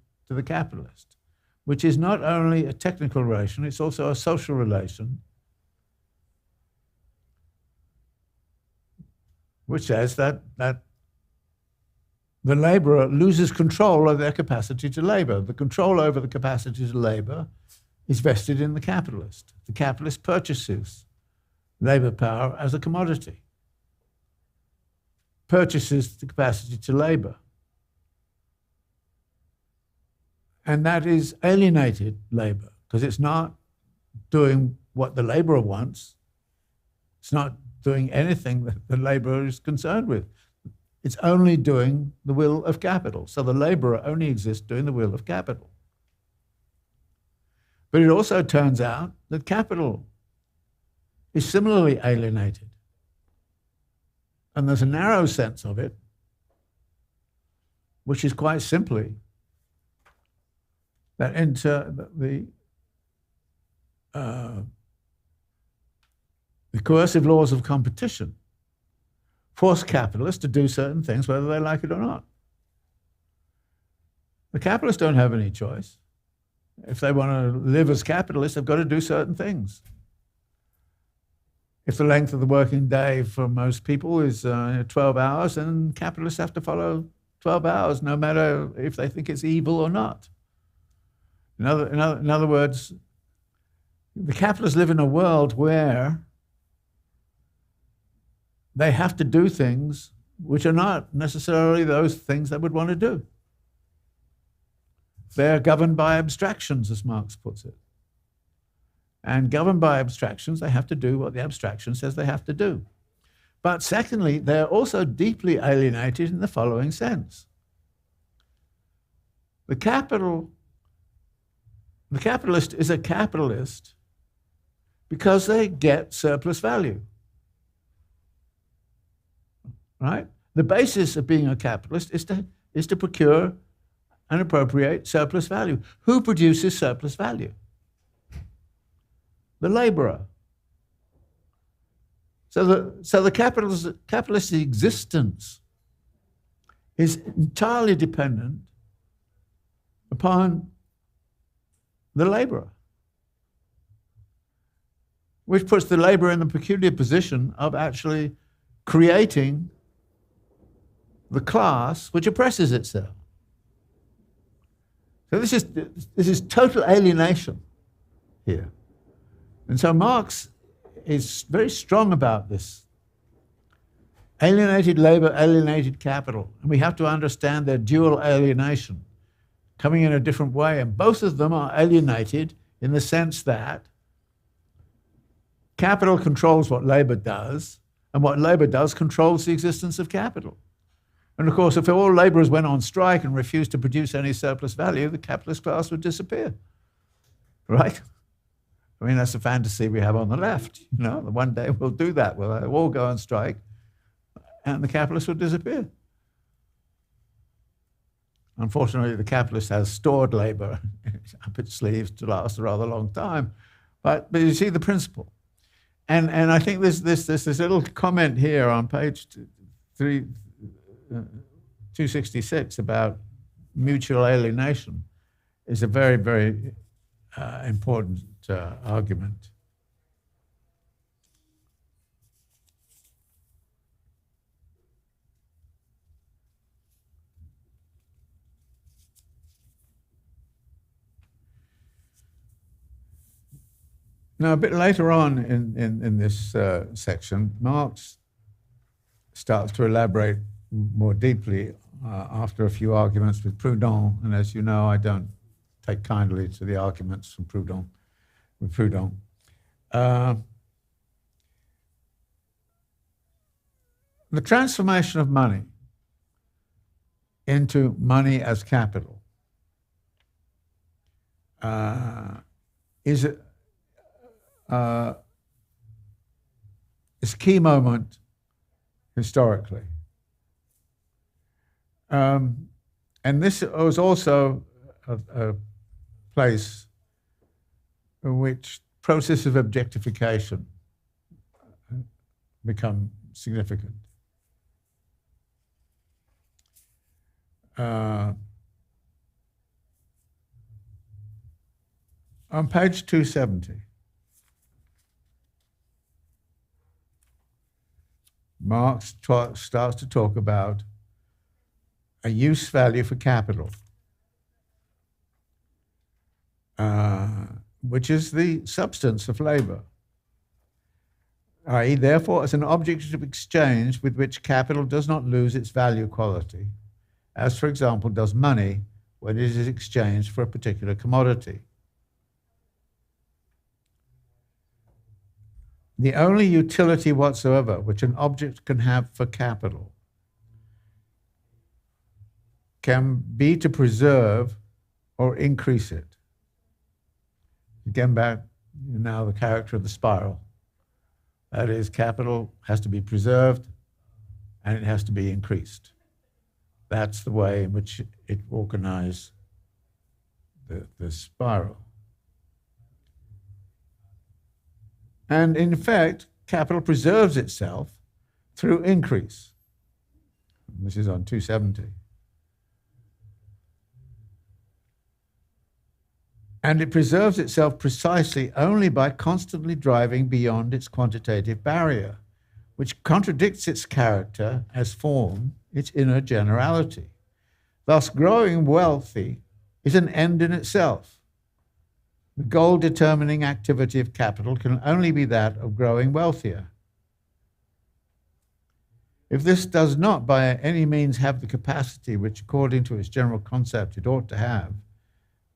capitalist, which is not only a technical relation, it's also a social relation, which says that the laborer loses control of their capacity to labor. The control over the capacity to labor is vested in the capitalist. The capitalist purchases labor power as a commodity, purchases the capacity to labor. And that is alienated labor, because it's not doing what the laborer wants. It's not doing anything that the laborer is concerned with. It's only doing the will of capital. So the laborer only exists doing the will of capital. But it also turns out that capital is similarly alienated. And there's a narrow sense of it, which is quite simply that the coercive laws of competition force capitalists to do certain things whether they like it or not. The capitalists don't have any choice. If they want to live as capitalists, they've got to do certain things. If the length of the working day for most people is 12 hours, then capitalists have to follow 12 hours, no matter if they think it's evil or not. In other words, the capitalists live in a world where they have to do things which are not necessarily those things they would want to do. They're governed by abstractions, as Marx puts it. And governed by abstractions, they have to do what the abstraction says they have to do. But secondly, they're also deeply alienated in the following sense. The capitalist is a capitalist because they get surplus value. Right? The basis of being a capitalist is to procure and appropriate surplus value. Who produces surplus value? The laborer. So the capitalist existence is entirely dependent upon the laborer, which puts the laborer in the peculiar position of actually creating the class which oppresses itself. So this is total alienation here. And so Marx is very strong about this. Alienated labor, alienated capital. And we have to understand their dual alienation. coming in a different way, and both of them are alienated in the sense that capital controls what labor does, and what labor does controls the existence of capital. And of course, if all laborers went on strike and refused to produce any surplus value, the capitalist class would disappear, right? I mean, that's a fantasy we have on the left. You know, one day we'll do that. We'll all go on strike, and the capitalists will disappear. Unfortunately, the capitalist has stored labor up its sleeves to last a rather long time. But you see the principle. And I think this little comment here on page 266 about mutual alienation is a very, very important argument. Now, a bit later on in this section, Marx starts to elaborate more deeply after a few arguments with Proudhon. And as you know, I don't take kindly to the arguments from Proudhon. The transformation of money into money as capital is a key moment historically. And this was also a place in which process of objectification become significant. On page 270, Marx starts to talk about a use value for capital, which is the substance of labor, i.e., therefore, as an object of exchange with which capital does not lose its value quality, as, for example, does money when it is exchanged for a particular commodity. The only utility whatsoever which an object can have for capital can be to preserve or increase it. Again, back now the character of the spiral. That is, capital has to be preserved and it has to be increased. That's the way in which it organizes the spiral. And in fact, capital preserves itself through increase. This is on 270. And it preserves itself precisely only by constantly driving beyond its quantitative barrier, which contradicts its character as form, its inner generality. Thus, growing wealthy is an end in itself. The goal-determining activity of capital can only be that of growing wealthier. If this does not by any means have the capacity which, according to its general concept, it ought to have,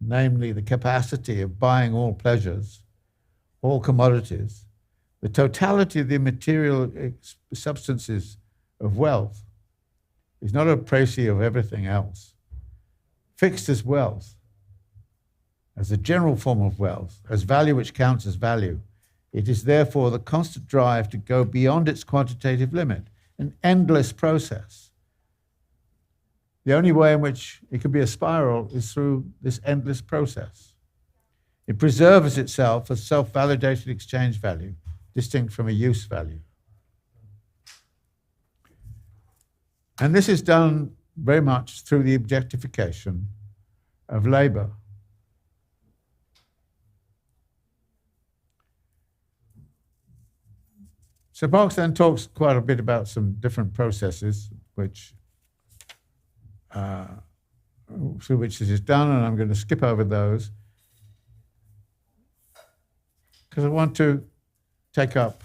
namely the capacity of buying all pleasures, all commodities, the totality of the material substances of wealth is not a précis of everything else. Fixed as wealth, as a general form of wealth, as value which counts as value, it is therefore the constant drive to go beyond its quantitative limit, an endless process. The only way in which it can be a spiral is through this endless process. It preserves itself as self-validated exchange value, distinct from a use value. And this is done very much through the objectification of labor. So Marx then talks quite a bit about some different processes through which this is done, and I'm going to skip over those because I want to take up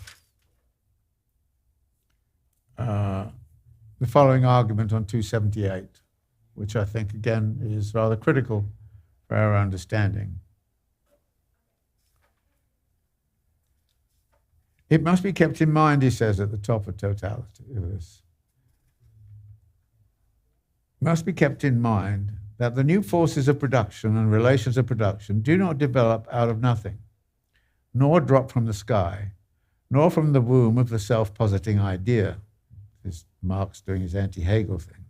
the following argument on 278, which I think, again, is rather critical for our understanding. It must be kept in mind, he says at the top of totality of this, must be kept in mind that the new forces of production and relations of production do not develop out of nothing, nor drop from the sky, nor from the womb of the self-positing idea. This is Marx doing his anti-Hegel thing.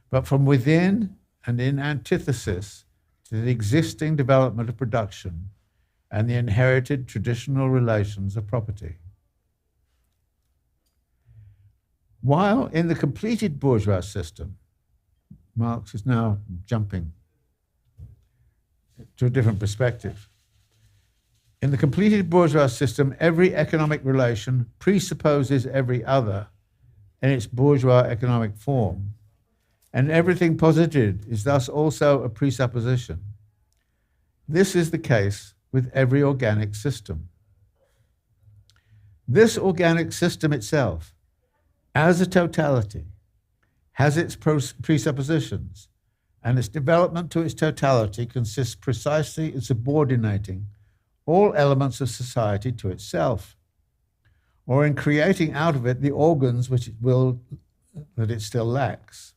But from within and in antithesis to the existing development of production and the inherited traditional relations of property. While in the completed bourgeois system, Marx is now jumping to a different perspective. In the completed bourgeois system, every economic relation presupposes every other in its bourgeois economic form, and everything posited is thus also a presupposition. This is the case with every organic system. This organic system itself, as a totality, has its presuppositions, and its development to its totality consists precisely in subordinating all elements of society to itself, or in creating out of it the organs that it still lacks.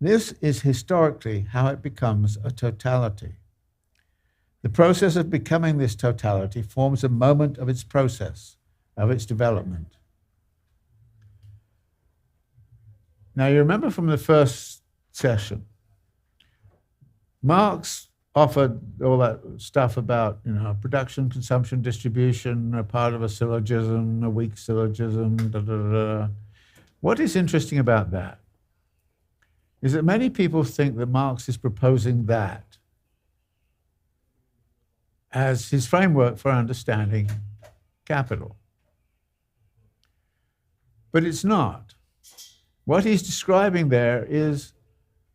This is historically how it becomes a totality. The process of becoming this totality forms a moment of its process, of its development. Now, you remember from the first session, Marx offered all that stuff about, production, consumption, distribution, a part of a syllogism, a weak syllogism, da, da, da. What is interesting about that is that many people think that Marx is proposing that as his framework for understanding capital. But it's not. What he's describing there is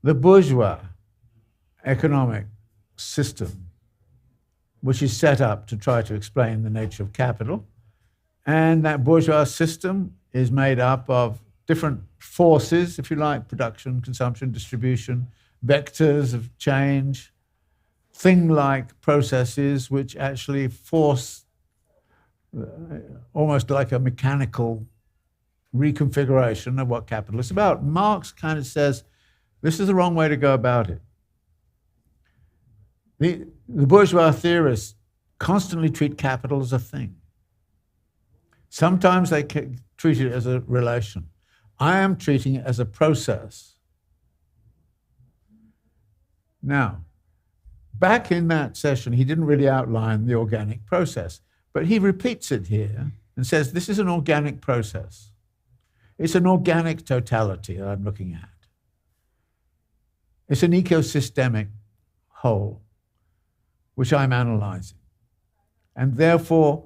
the bourgeois economic system, which is set up to try to explain the nature of capital. And that bourgeois system is made up of different forces, if you like, production, consumption, distribution, vectors of change, thing-like processes which actually force almost like a mechanical reconfiguration of what capital is about. Marx kind of says, this is the wrong way to go about it. The bourgeois theorists constantly treat capital as a thing. Sometimes they treat it as a relation. I am treating it as a process. Now, back in that session, he didn't really outline the organic process, but he repeats it here and says, this is an organic process. It's an organic totality that I'm looking at. It's an ecosystemic whole, which I'm analyzing. And therefore,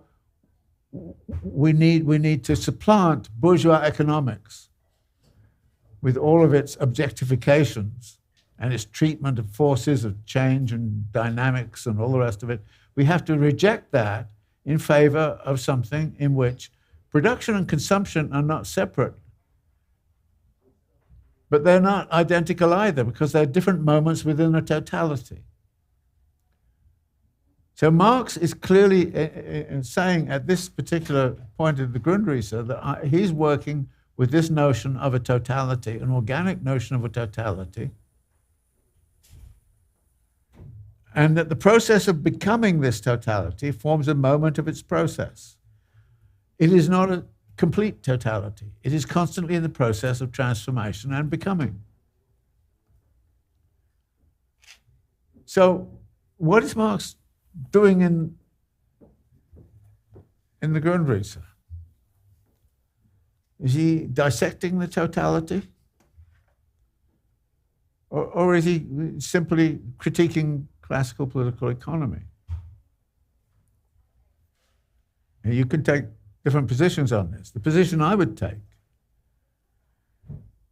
we need to supplant bourgeois economics with all of its objectifications and its treatment of forces of change and dynamics and all the rest of it. We have to reject that in favor of something in which production and consumption are not separate. But they're not identical either, because they're different moments within a totality. So Marx is clearly saying at this particular point of the Grundrisse that he's working with this notion of a totality, an organic notion of a totality, and that the process of becoming this totality forms a moment of its process. It is not a complete totality. It is constantly in the process of transformation and becoming. So what is Marx doing in the Grundrisse? Is he dissecting the totality? Or is he simply critiquing classical political economy? You can take different positions on this. The position I would take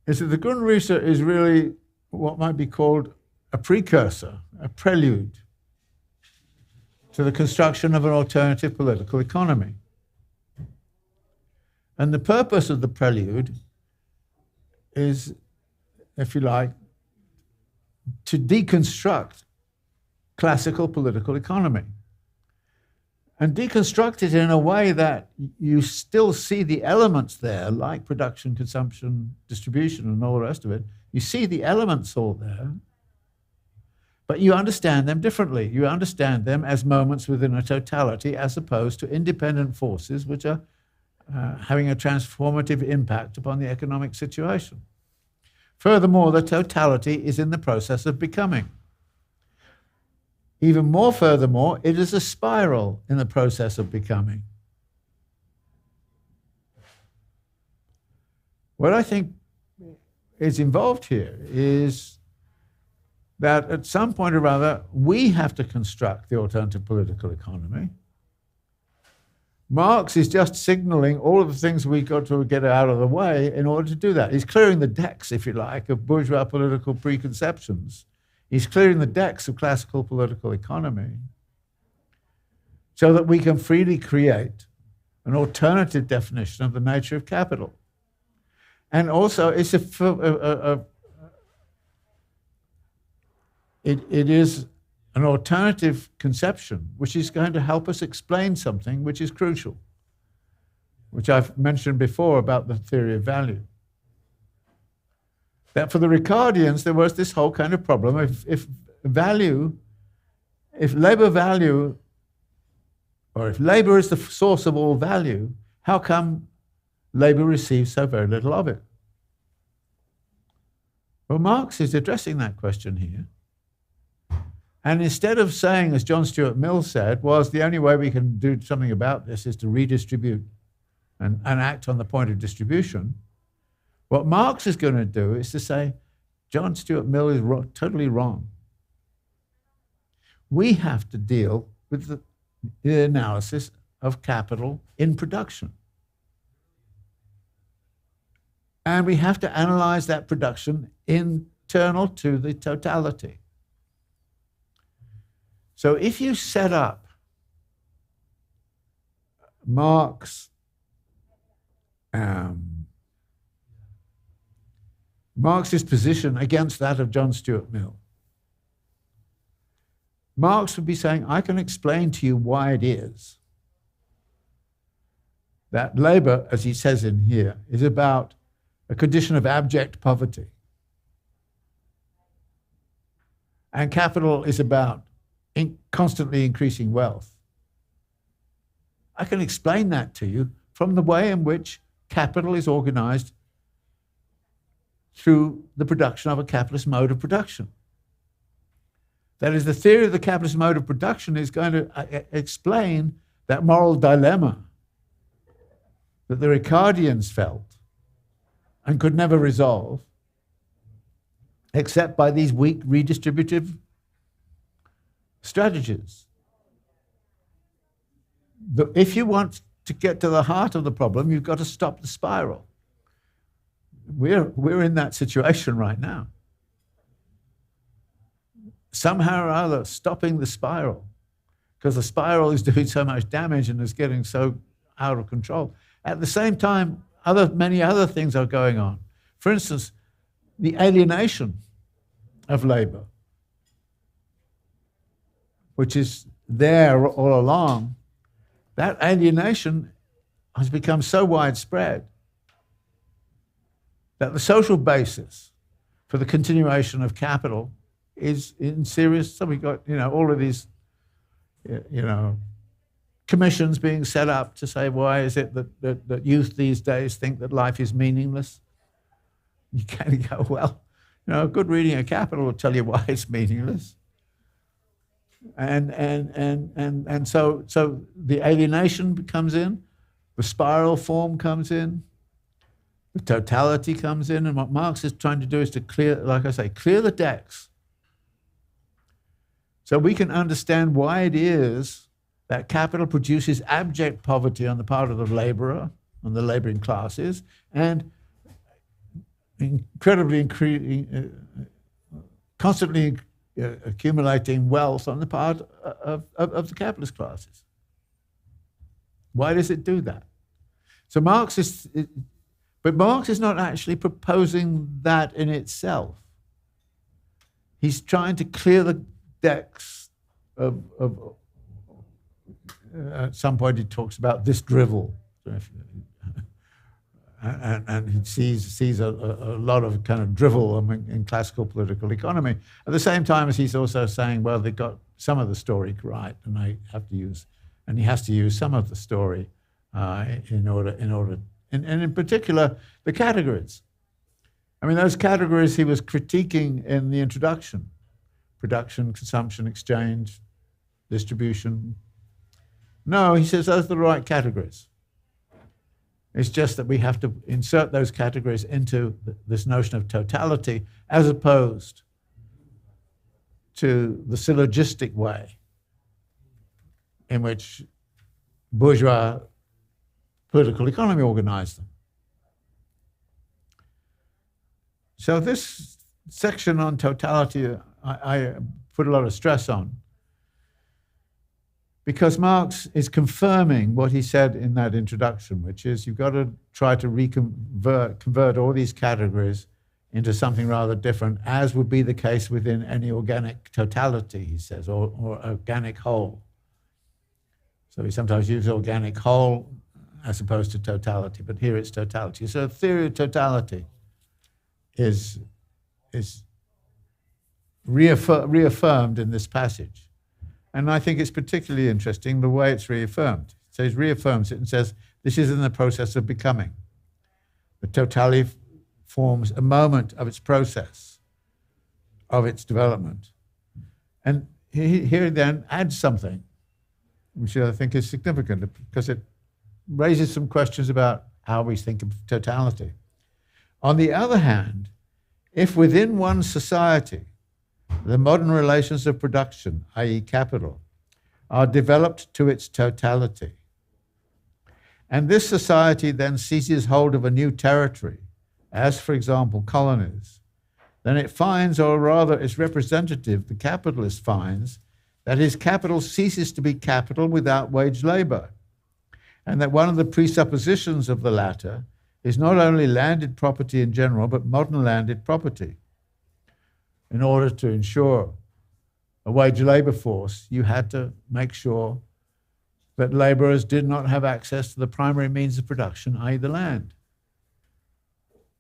is that the Grundrisse is really what might be called a precursor, a prelude to the construction of an alternative political economy. And the purpose of the prelude is, if you like, to deconstruct classical political economy. And deconstruct it in a way that you still see the elements there, like production, consumption, distribution, and all the rest of it. You see the elements all there, but you understand them differently. You understand them as moments within a totality as opposed to independent forces which are having a transformative impact upon the economic situation. Furthermore, the totality is in the process of becoming. Even more furthermore, it is a spiral in the process of becoming. What I think is involved here is that at some point or other, we have to construct the alternative political economy. Marx is just signaling all of the things we've got to get out of the way in order to do that. He's clearing the decks, if you like, of bourgeois political preconceptions. He's clearing the decks of classical political economy so that we can freely create an alternative definition of the nature of capital. And also, it's it is an alternative conception which is going to help us explain something which is crucial, which I've mentioned before about the theory of value. That for the Ricardians, there was this whole kind of problem. If labor value, or if labor is the source of all value, how come labor receives so very little of it? Well, Marx is addressing that question here. And instead of saying, as John Stuart Mill said, was the only way we can do something about this is to redistribute and act on the point of distribution, what Marx is going to do is to say, John Stuart Mill is totally wrong. We have to deal with the analysis of capital in production. And we have to analyze that production internal to the totality. So if you set up Marx's position against that of John Stuart Mill, Marx would be saying, I can explain to you why it is that labor, as he says in here, is about a condition of abject poverty. And capital is about constantly increasing wealth. I can explain that to you from the way in which capital is organized through the production of a capitalist mode of production. That is, the theory of the capitalist mode of production is going to explain that moral dilemma that the Ricardians felt and could never resolve except by these weak redistributive strategies. If you want to get to the heart of the problem, you've got to stop the spiral. We're in that situation right now. Somehow or other, stopping the spiral, because the spiral is doing so much damage and is getting so out of control. At the same time, many other things are going on. For instance, the alienation of labor, which is there all along. That alienation has become so widespread that the social basis for the continuation of capital is in serious. So we got, all of these, commissions being set up to say, why is it that youth these days think that life is meaningless? You kind of go, well, good reading of Capital will tell you why it's meaningless. And so the alienation comes in, the spiral form comes in, the totality comes in, and what Marx is trying to do is to clear the decks so we can understand why it is that capital produces abject poverty on the part of the laborer and the laboring classes, and incredibly constantly accumulating wealth on the part of the capitalist classes. Why does it do that? So Marx is not actually proposing that in itself. he's trying to clear the decks of at some point he talks about this drivel. And he sees a lot of kind of drivel in classical political economy. At the same time as he's also saying, well, they got some of the story right, and he has to use some of the story in in particular, the categories. I mean, those categories he was critiquing in the introduction: production, consumption, exchange, distribution. No, he says those are the right categories. It's just that we have to insert those categories into this notion of totality as opposed to the syllogistic way in which bourgeois political economy organized them. So this section on totality I put a lot of stress on, because Marx is confirming what he said in that introduction, which is you've got to try to convert all these categories into something rather different, as would be the case within any organic totality, he says, or organic whole. So he sometimes uses organic whole as opposed to totality, but here it's totality. So the theory of totality is reaffirmed in this passage. And I think it's particularly interesting the way it's reaffirmed. So he reaffirms it and says, this is in the process of becoming. The totality forms a moment of its process, of its development. And he then adds something, which I think is significant, because it raises some questions about how we think of totality. On the other hand, if within one society, the modern relations of production, i.e. capital, are developed to its totality, and this society then seizes hold of a new territory, as for example colonies, then it finds, or rather its representative, the capitalist, finds that his capital ceases to be capital without wage labor, and that one of the presuppositions of the latter is not only landed property in general, but modern landed property. In order to ensure a wage labor force, you had to make sure that laborers did not have access to the primary means of production, i.e. the land.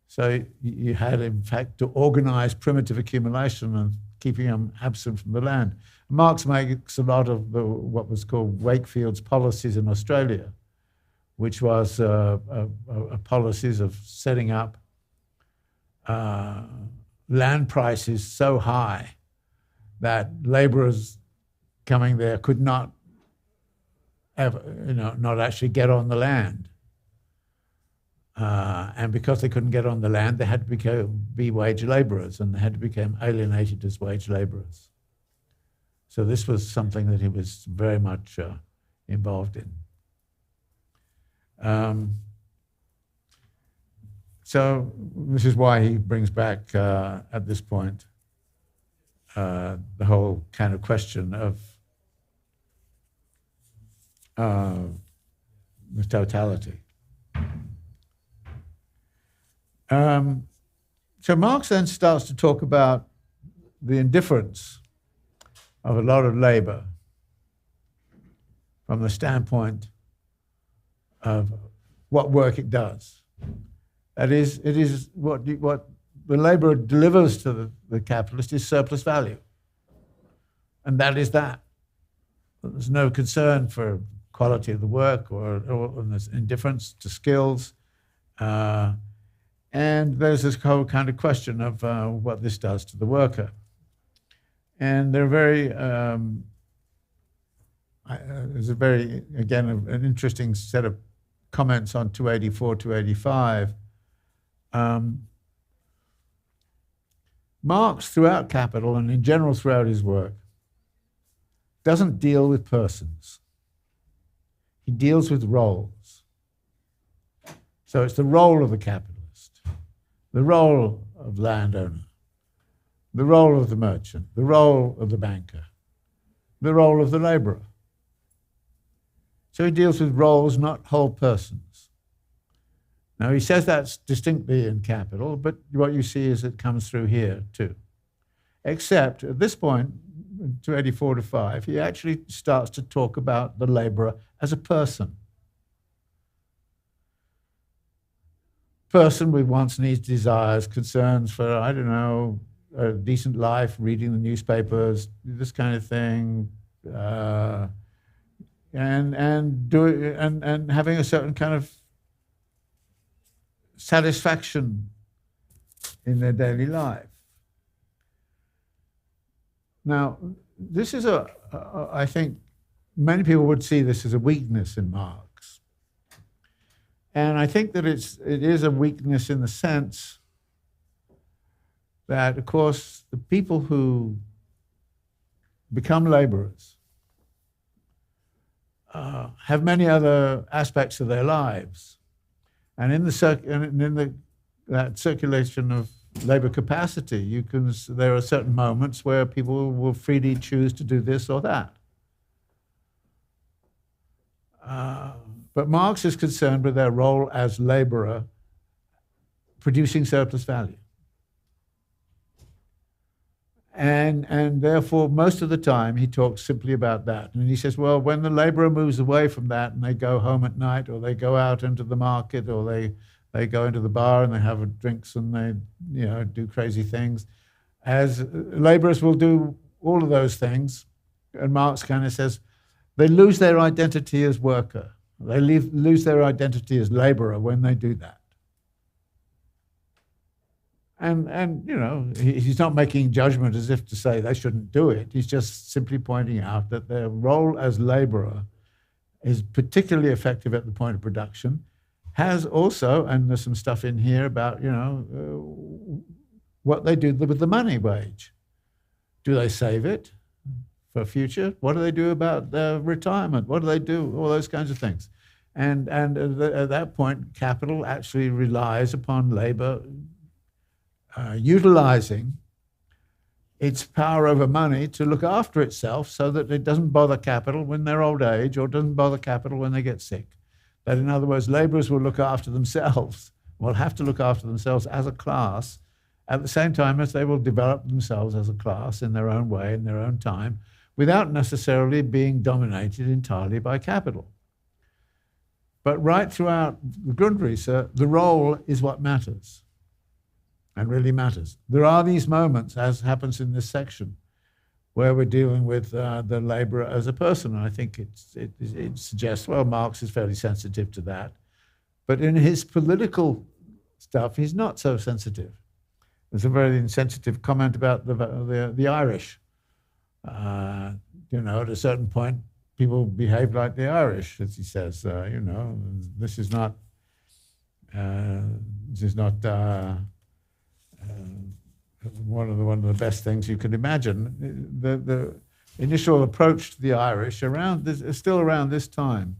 So you had, in fact, to organize primitive accumulation and keeping them absent from the land. Marx makes a lot of what was called Wakefield's policies in Australia, which was policies of setting up land prices so high that laborers coming there could not ever, not actually get on the land. And because they couldn't get on the land, they had to be wage laborers, and they had to become alienated as wage laborers. So this was something that he was very much involved in. So this is why he brings back, at this point, the whole kind of question of the totality. So Marx then starts to talk about the indifference of a lot of labor from the standpoint of what work it does. That is, it is what the laborer delivers to the capitalist is surplus value. And that is that. There's no concern for quality of the work or there's indifference to skills. And there's this whole kind of question of what this does to the worker. And they're very, there's a very, again, an interesting set of comments on 284, 285. Marx, throughout Capital and in general throughout his work, doesn't deal with persons. He deals with roles. So it's the role of the capitalist, the role of the landowner, the role of the merchant, the role of the banker, the role of the laborer. So he deals with roles, not whole persons. Now, he says that's distinctly in Capital, but what you see is it comes through here too. except at this point, to 84 to 5, he actually starts to talk about the laborer as a person. Person with wants, needs, desires, concerns for, I don't know, a decent life, reading the newspapers, this kind of thing, and having a certain kind of satisfaction in their daily life. Now, this is I think many people would see this as a weakness in Marx. And I think that it is a weakness in the sense that, of course, the people who become laborers have many other aspects of their lives. And in that circulation of labor capacity, there are certain moments where people will freely choose to do this or that. But Marx is concerned with their role as laborer producing surplus value. And therefore, most of the time, he talks simply about that. And he says, well, when the laborer moves away from that and they go home at night, or they go out into the market, or they go into the bar and they have drinks and they do crazy things, as laborers will do all of those things. And Marx kind of says, they lose their identity as worker. They lose their identity as laborer when they do that. And he's not making judgment as if to say they shouldn't do it. He's just simply pointing out that their role as laborer is particularly effective at the point of production, has also, and there's some stuff in here about, what they do with the money wage. Do they save it for future? What do they do about their retirement? What do they do? All those kinds of things. And at that point, capital actually relies upon labor utilizing its power over money to look after itself so that it doesn't bother capital when they're old age, or doesn't bother capital when they get sick. That, in other words, laborers will look after themselves, will have to look after themselves as a class, at the same time as they will develop themselves as a class in their own way, in their own time, without necessarily being dominated entirely by capital. But right throughout the Grundrisse, the role is what matters, and really matters. There are these moments, as happens in this section, where we're dealing with the laborer as a person. And I think it suggests, well, Marx is fairly sensitive to that. But in his political stuff, he's not so sensitive. There's a very insensitive comment about the Irish. At a certain point, people behave like the Irish, as he says. This is not one of the best things you could imagine. The initial approach to the Irish still around this time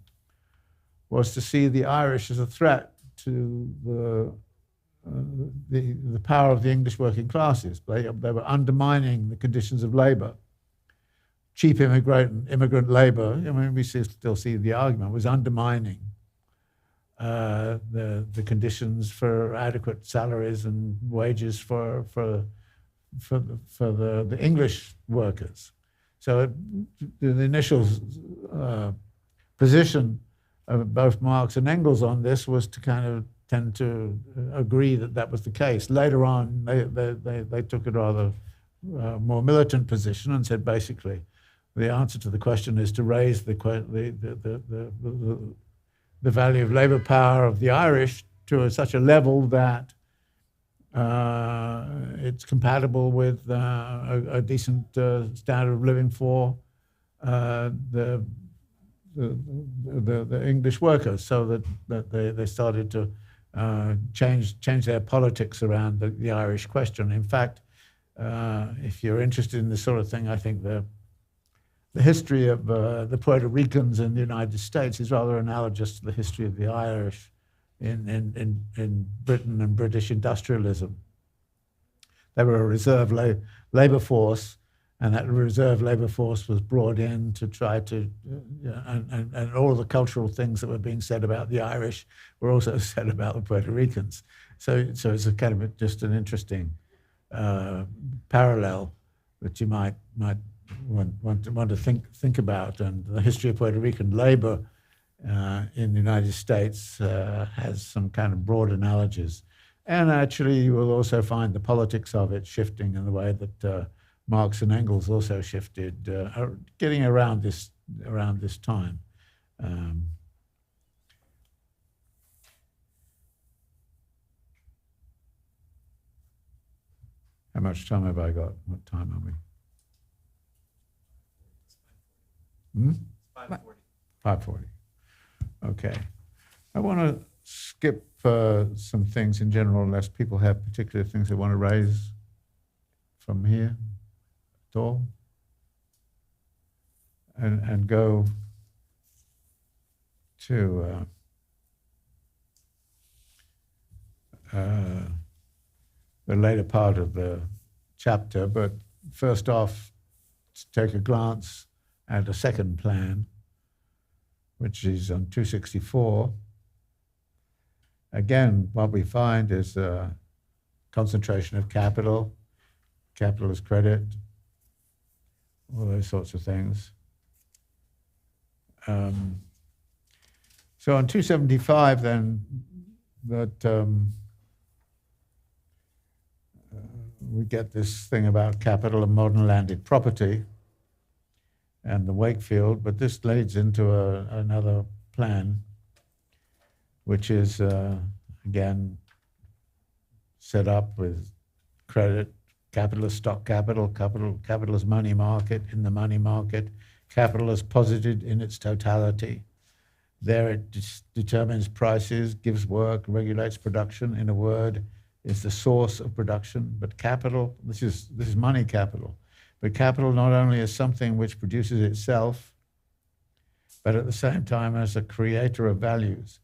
was to see the Irish as a threat to the power of the English working classes. They were undermining the conditions of labor. Cheap immigrant labor, we still see the argument, was undermining the conditions for adequate salaries and wages for the English workers. So the initial position of both Marx and Engels on this was to kind of tend to agree that was the case. Later on, they took a rather more militant position and said basically the answer to the question is to raise the value of labor power of the Irish to such a level that it's compatible with a decent standard of living for the English workers, so that they started to change their politics around the Irish question. In fact, if you're interested in this sort of thing, I think the history of the Puerto Ricans in the United States is rather analogous to the history of the Irish in Britain and British industrialism. They were a reserve labor force, and that reserve labor force was brought in to try to, and all of the cultural things that were being said about the Irish were also said about the Puerto Ricans. So it's a kind of just an interesting parallel that you might want to think about. And the history of Puerto Rican labor in the United States has some kind of broad analogies. And actually, you will also find the politics of it shifting in the way that Marx and Engels also shifted, getting around this time. How much time have I got? What time are we? 5:40. 5:40. Okay. I want to skip some things in general, unless people have particular things they want to raise from here at all, and go to the later part of the chapter. But first off, to take a glance at a second plan, which is on 264. Again, what we find is a concentration of capital, capitalist credit, all those sorts of things. So on 275 then, that we get this thing about capital and modern landed property and the Wakefield, but this leads into another plan, which is, again, set up with credit, capitalist stock capital, capitalist money market, in the money market, capital is posited in its totality. There it determines prices, gives work, regulates production. In a word, is the source of production. But capital, this is money capital. But capital not only is something which produces itself, but at the same time as a creator of values.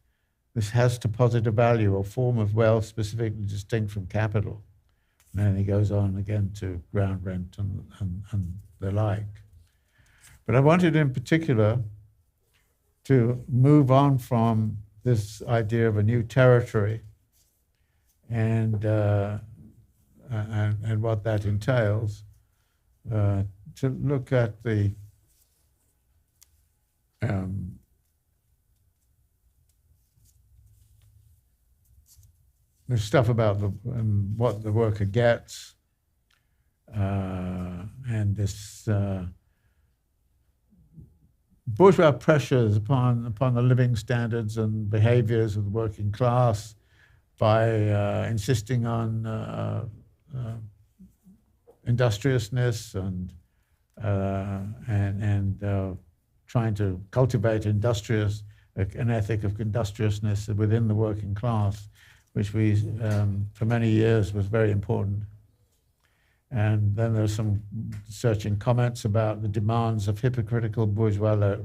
This has to posit a value or form of wealth specifically distinct from capital. And then he goes on again to ground rent and the like. But I wanted in particular to move on from this idea of a new territory and what that entails, to look at the stuff about what the worker gets, and this bourgeois pressures upon the living standards and behaviors of the working class by insisting on industriousness and trying to cultivate an ethic of industriousness within the working class, which we, for many years, was very important. And then there's some searching comments about the demands of hypocritical bourgeois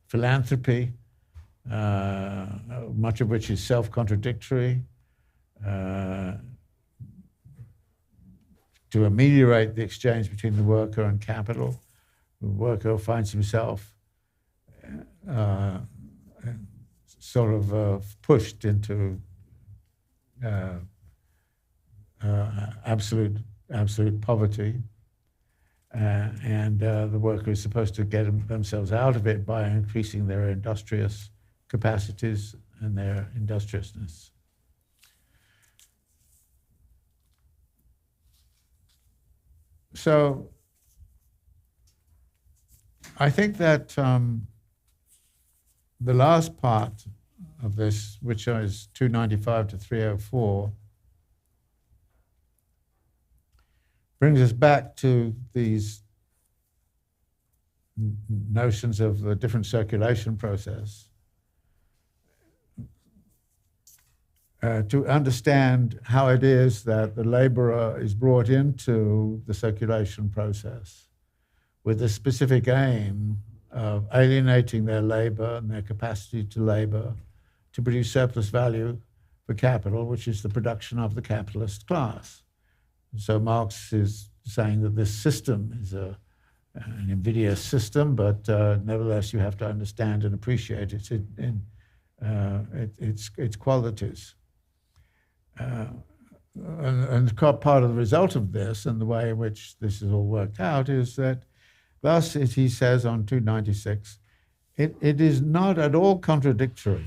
philanthropy, much of which is self-contradictory, to ameliorate the exchange between the worker and capital. The worker finds himself sort of pushed into absolute poverty, and the worker is supposed to get themselves out of it by increasing their industrious capacities and their industriousness. So I think that the last part of this, which is 295 to 304, brings us back to these notions of the different circulation process, to understand how it is that the laborer is brought into the circulation process with the specific aim of alienating their labor and their capacity to labor to produce surplus value for capital, which is the production of the capitalist class. So Marx is saying that this system is an invidious system, but nevertheless you have to understand and appreciate its qualities. and part of the result of this and the way in which this is all worked out is that, thus, as he says on 296, it is not at all contradictory,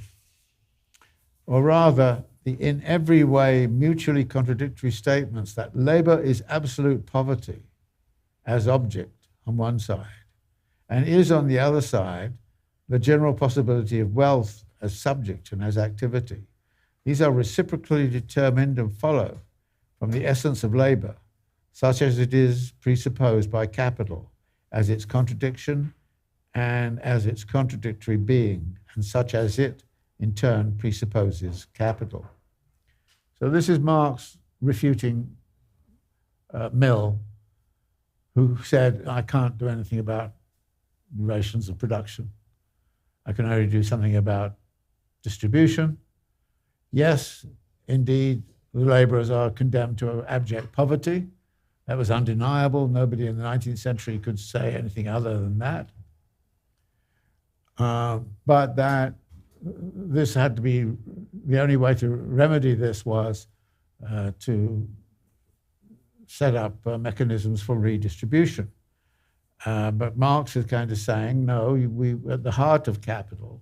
or rather, the in every way mutually contradictory statements that labor is absolute poverty as object on one side, and is on the other side the general possibility of wealth as subject and as activity. These are reciprocally determined and follow from the essence of labor, such as it is presupposed by capital, as its contradiction and as its contradictory being, and such as it, in turn, presupposes capital. So this is Marx refuting Mill, who said, I can't do anything about relations of production. I can only do something about distribution. Yes, indeed, the laborers are condemned to abject poverty. That was undeniable. Nobody in the 19th century could say anything other than that. But that this had to be, the only way to remedy this was to set up mechanisms for redistribution. But Marx is kind of saying, no, we at the heart of capital,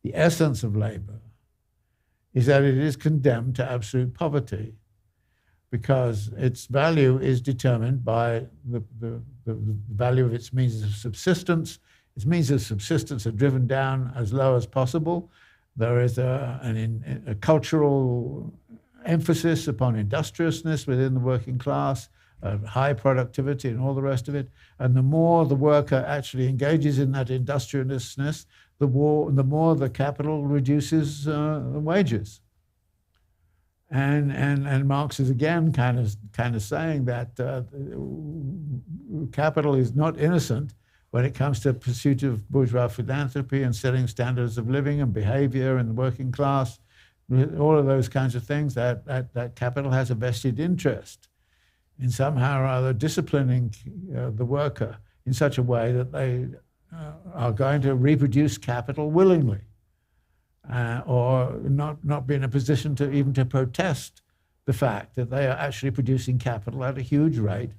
the essence of labor, is that it is condemned to absolute poverty because its value is determined by the value of its means of subsistence. Its means of subsistence are driven down as low as possible. There is a cultural emphasis upon industriousness within the working class, high productivity and all the rest of it. And the more the worker actually engages in that industriousness, the more the capital reduces the wages. And Marx is again kind of saying that capital is not innocent when it comes to pursuit of bourgeois philanthropy and setting standards of living and behavior in the working class, all of those kinds of things, that capital has a vested interest in somehow or other disciplining the worker in such a way that they are going to reproduce capital willingly, or not be in a position to even to protest the fact that they are actually producing capital at a huge rate,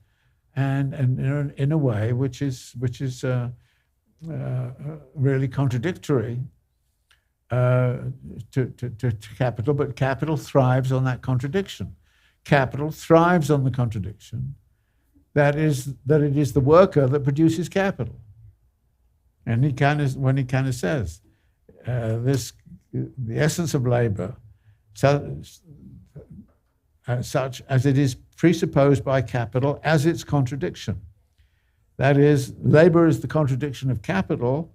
and in a way which is really contradictory to capital. But capital thrives on that contradiction. Capital thrives on the contradiction that it is the worker that produces capital. And when he kind of says the essence of labor, such as it is presupposed by capital as its contradiction. That is, labor is the contradiction of capital,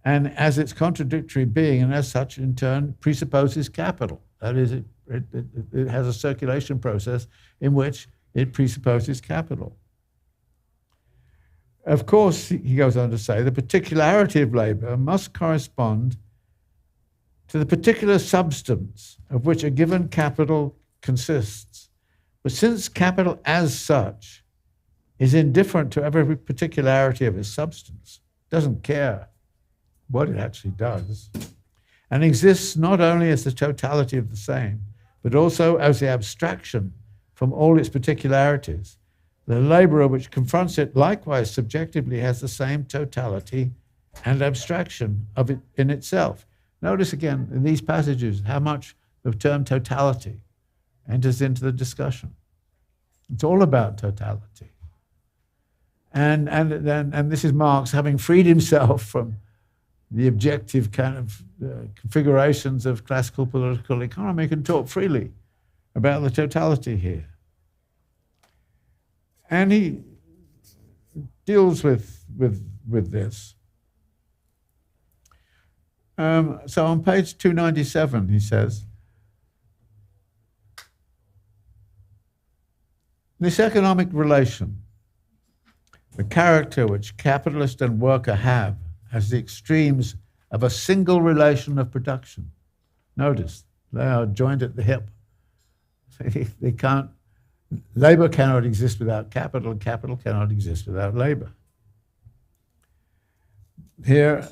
and as its contradictory being, and as such, in turn, presupposes capital. That is, it has a circulation process in which it presupposes capital. Of course, he goes on to say, the particularity of labor must correspond to the particular substance of which a given capital consists. But since capital as such is indifferent to every particularity of its substance, doesn't care what it actually does, and exists not only as the totality of the same, but also as the abstraction from all its particularities, the laborer which confronts it likewise subjectively has the same totality and abstraction of it in itself. Notice again in these passages how much the term totality enters into the discussion. It's all about totality. And this is Marx having freed himself from the objective kind of configurations of classical political economy, can talk freely about the totality here. And he deals with this. So on page 297, he says, this economic relation, the character which capitalist and worker have as the extremes of a single relation of production. Notice, they are joined at the hip. They can't, labor cannot exist without capital, and capital cannot exist without labor. Here,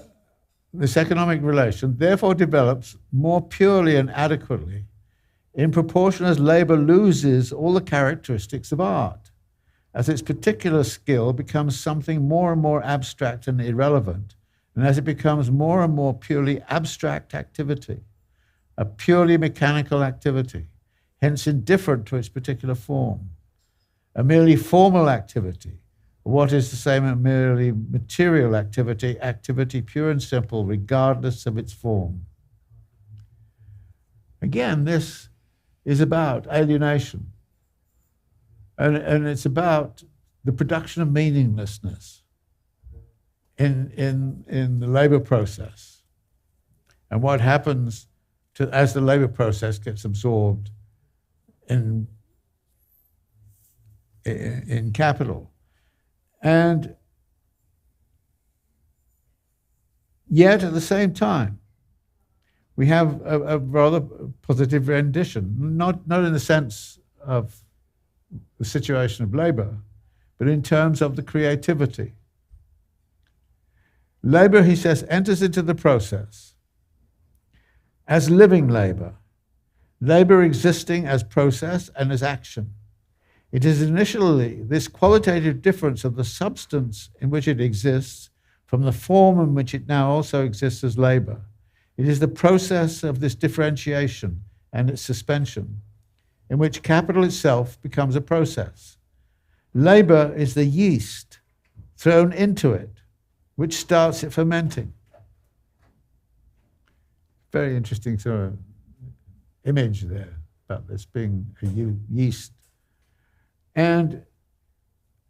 this economic relation therefore develops more purely and adequately in proportion as labour loses all the characteristics of art, as its particular skill becomes something more and more abstract and irrelevant, and as it becomes more and more purely abstract activity, a purely mechanical activity, hence indifferent to its particular form, a merely formal activity, what is the same as merely material activity, activity pure and simple, regardless of its form. Again, this is about alienation. And it's about the production of meaninglessness in the labour process. And what happens as the labour process gets absorbed in capital. And yet, at the same time, we have a rather positive rendition, not in the sense of the situation of labour, but in terms of the creativity. Labour, he says, enters into the process as living labour, labour existing as process and as action. It is initially this qualitative difference of the substance in which it exists from the form in which it now also exists as labour. It is the process of this differentiation and its suspension, in which capital itself becomes a process. Labour is the yeast thrown into it, which starts it fermenting. Very interesting sort of image there about this being a yeast. And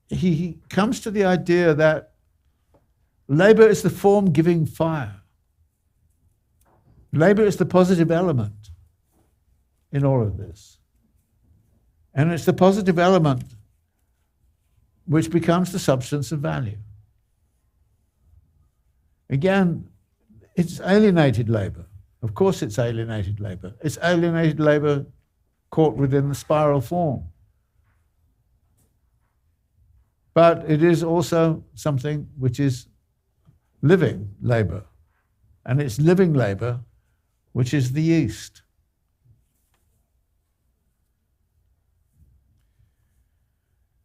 he comes to the idea that labour is the form-giving fire. Labour is the positive element in all of this. And it's the positive element which becomes the substance of value. Again, it's alienated labour. Of course it's alienated labour. It's alienated labour caught within the spiral form. But it is also something which is living labour. And it's living labour which is the yeast.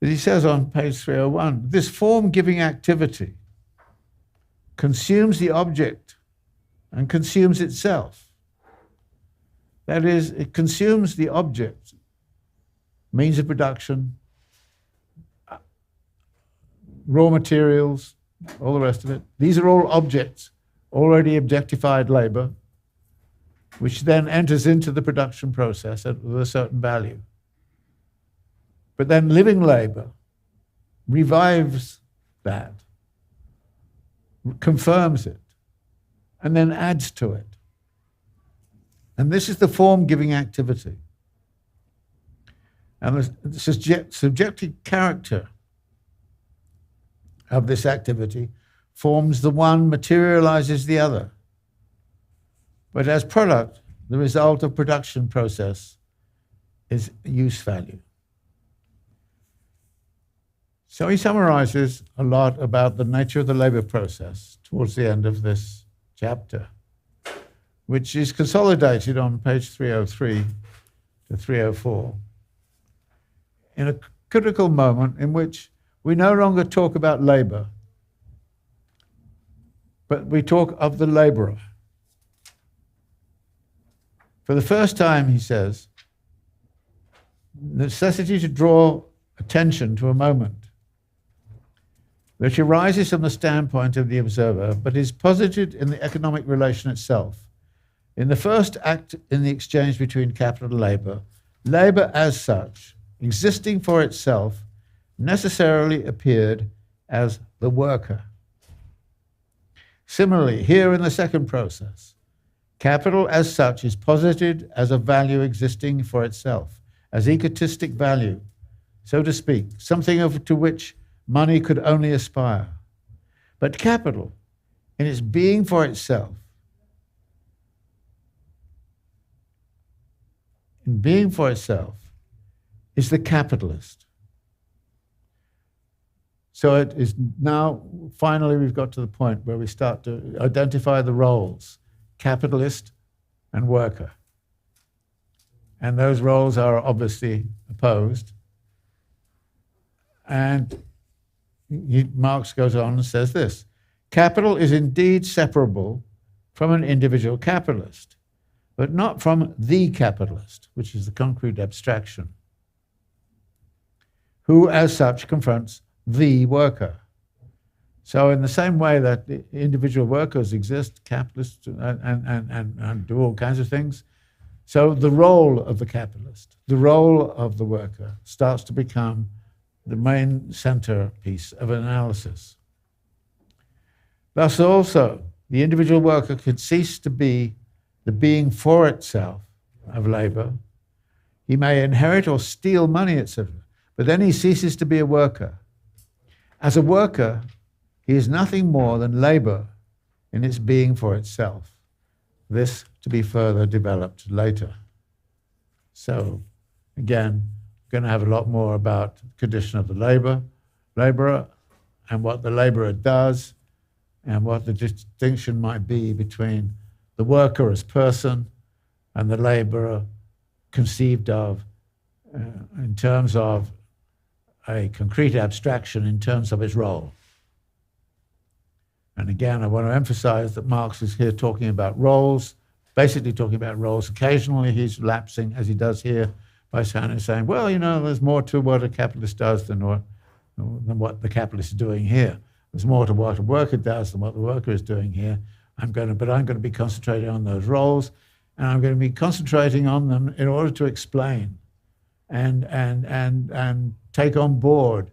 As he says on page 301, this form-giving activity consumes the object and consumes itself. That is, it consumes the object, means of production, raw materials, all the rest of it. These are all objects, already objectified labour, which then enters into the production process with a certain value. But then living labour revives that, confirms it, and then adds to it. And this is the form-giving activity. And the subjective character of this activity forms the one, materializes the other. But as product, the result of production process is use value. So he summarizes a lot about the nature of the labour process towards the end of this chapter, which is consolidated on page 303 to 304 in a critical moment in which we no longer talk about labour, but we talk of the labourer. For the first time, he says, necessity to draw attention to a moment which arises from the standpoint of the observer, but is posited in the economic relation itself. In the first act in the exchange between capital and labour, labour as such, existing for itself, necessarily appeared as the worker. Similarly, here in the second process, capital as such is posited as a value existing for itself, as egotistic value, so to speak, something to which money could only aspire. But capital, in its being for itself, is the capitalist. So it is now, finally, we've got to the point where we start to identify the roles, capitalist and worker. and those roles are obviously opposed. And Marx goes on and says this: capital is indeed separable from an individual capitalist, but not from the capitalist, which is the concrete abstraction, who as such confronts the worker. So in the same way that individual workers exist, capitalists and do all kinds of things, so the role of the capitalist, the role of the worker starts to become the main centerpiece of analysis. Thus also, the individual worker could cease to be the being for itself of labor. He may inherit or steal money, etc., but then he ceases to be a worker. As a worker, he is nothing more than labor in its being for itself. This to be further developed later. So, again, we're going to have a lot more about the condition of the laborer and what the laborer does and what the distinction might be between the worker as person and the laborer conceived of in terms of a concrete abstraction in terms of its role. And again, I want to emphasize that Marx is here talking about roles, basically talking about roles. Occasionally he's lapsing, as he does here, by saying, well, you know, there's more to what a capitalist does than what the capitalist is doing here. There's more to what a worker does than what the worker is doing here. But I'm going to be concentrating on those roles, and I'm going to be concentrating on them in order to explain and take on board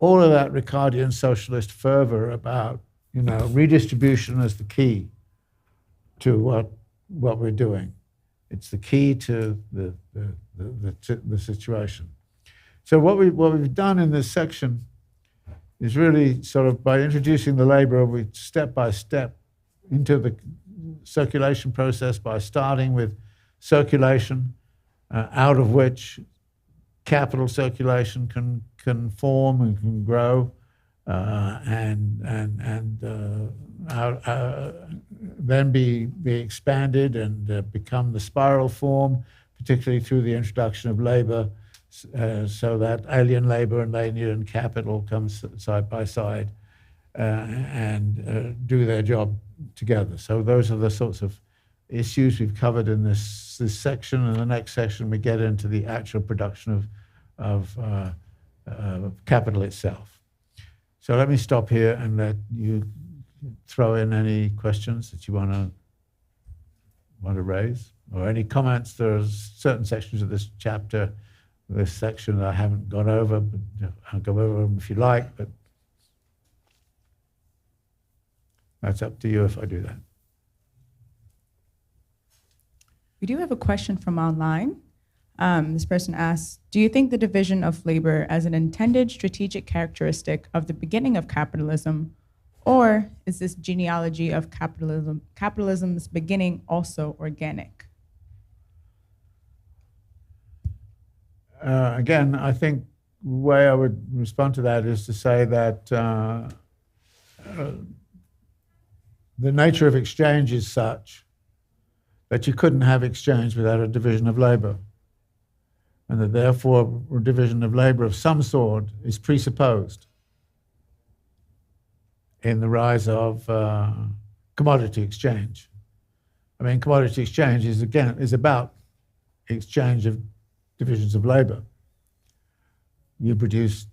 all of that Ricardian socialist fervor about, you know, redistribution as the key to what we're doing. It's the key to the situation. So what we've done in this section is really sort of by introducing the laborer, we step by step into the circulation process by starting with circulation, out of which capital circulation can form and can grow, then be expanded and become the spiral form, particularly through the introduction of labor, so that alien labor and alien capital come side by side and do their job together. So those are the sorts of issues we've covered in this section. In the next section, we get into the actual production of capital itself. So let me stop here and let you throw in any questions that you want to raise, or any comments. There's certain sections of this chapter, this section that I haven't gone over, but I'll go over them if you like, but that's up to you if I do that. We do have a question from online. This person asks, do you think the division of labor as an intended strategic characteristic of the beginning of capitalism, or is this genealogy of capitalism's beginning also organic? Again, I think the way I would respond to that is to say that the nature of exchange is such that you couldn't have exchange without a division of labor, and that therefore a division of labor of some sort is presupposed in the rise of commodity exchange. I mean, commodity exchange is about exchange of divisions of labor. You produce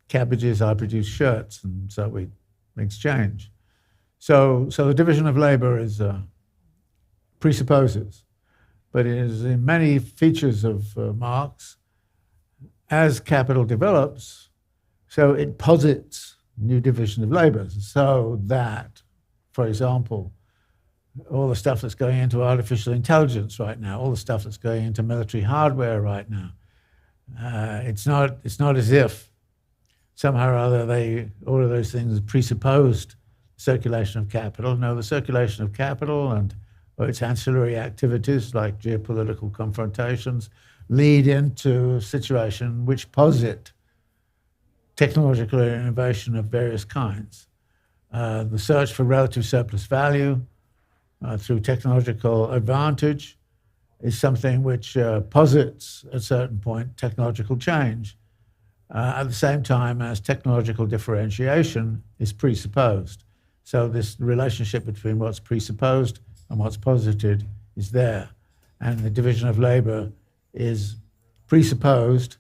cabbages, I produce shirts, and so we exchange. So the division of labor is presupposes, but it is in many features of Marx, as capital develops, so it posits new division of labor, so that, for example, all the stuff that's going into artificial intelligence right now, all the stuff that's going into military hardware right now, it's not as if somehow or other all of those things presupposed circulation of capital. No, the circulation of capital and its ancillary activities like geopolitical confrontations lead into a situation which posit technological innovation of various kinds. The search for relative surplus value through technological advantage is something which posits, at a certain point, technological change, at the same time as technological differentiation is presupposed. So this relationship between what's presupposed and what's posited is there. And the division of labor is presupposed,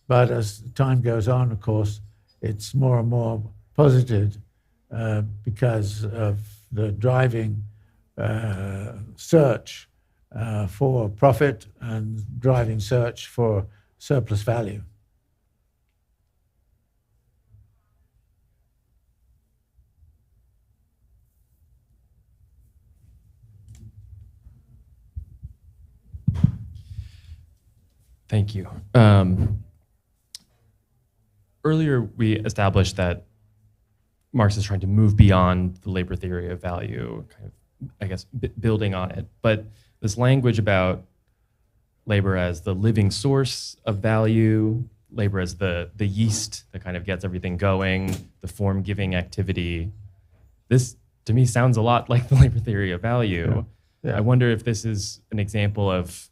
but as time goes on, of course, it's more and more posited because of the driving search for profit and driving search for surplus value. Thank you. Earlier, we established that Marx is trying to move beyond the labor theory of value, kind of, I guess, building on it. But this language about labor as the living source of value, labor as the yeast that kind of gets everything going, the form-giving activity, this, to me, sounds a lot like the labor theory of value. Yeah. I wonder if this is an example of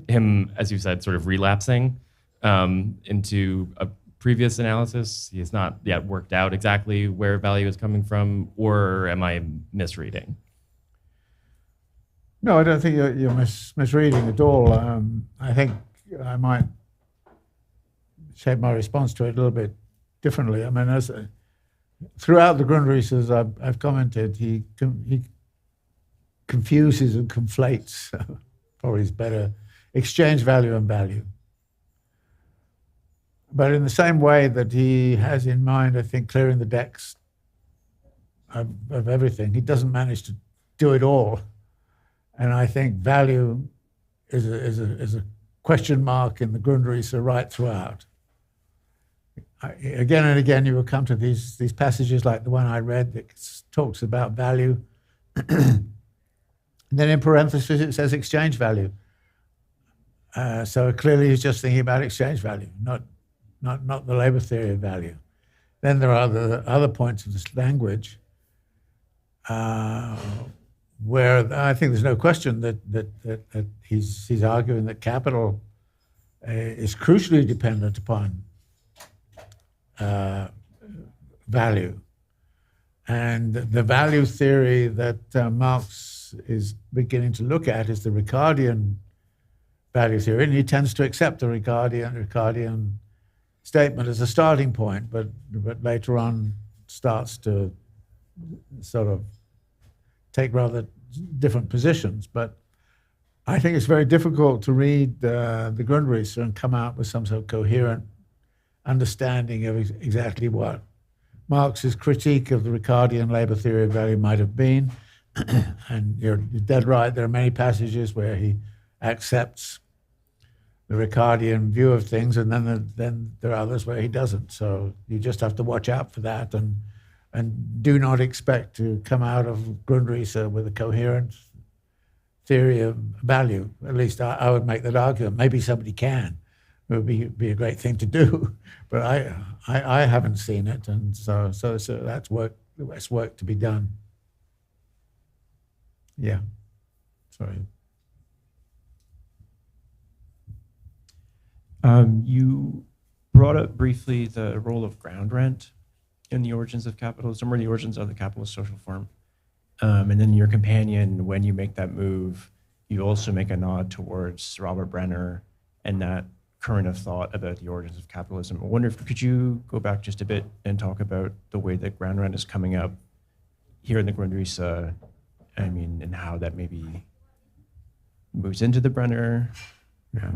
him, as you said, sort of relapsing into a previous analysis. He has not yet worked out exactly where value is coming from, or am I misreading? No, I don't think you're misreading at all. I think I might shape my response to it a little bit differently. I mean, throughout the Grundrisses I've commented, he confuses and conflates, probably is better, exchange value and value. But in the same way that he has in mind, I think, clearing the decks of everything, he doesn't manage to do it all. And I think value is a question mark in the Grundrisse right throughout. Again and again, you will come to these passages like the one I read that talks about value. And then in parentheses, it says exchange value. So clearly he's just thinking about exchange value, not the labor theory of value. Then there are the other points of this language where I think there's no question that he's arguing that capital is crucially dependent upon value. And the value theory that Marx is beginning to look at is the Ricardian value theory, and he tends to accept the Ricardian statement as a starting point, but later on starts to sort of take rather different positions. But I think it's very difficult to read the Grundrisse and come out with some sort of coherent understanding of exactly what Marx's critique of the Ricardian labor theory of value might have been. And you're dead right, there are many passages where he accepts the Ricardian view of things, and then there are others where he doesn't. So you just have to watch out for that, and do not expect to come out of Grundrisse with a coherent theory of value. At least I would make that argument. Maybe somebody can. It would be a great thing to do, but I haven't seen it, and so that's work to be done. Yeah, sorry. You brought up briefly the role of ground rent in the origins of capitalism, or the origins of the capitalist social form. And then your companion, when you make that move, you also make a nod towards Robert Brenner and that current of thought about the origins of capitalism. I wonder could you go back just a bit and talk about the way that ground rent is coming up here in the Grundrisse, I mean, and how that maybe moves into the Brenner? Yeah.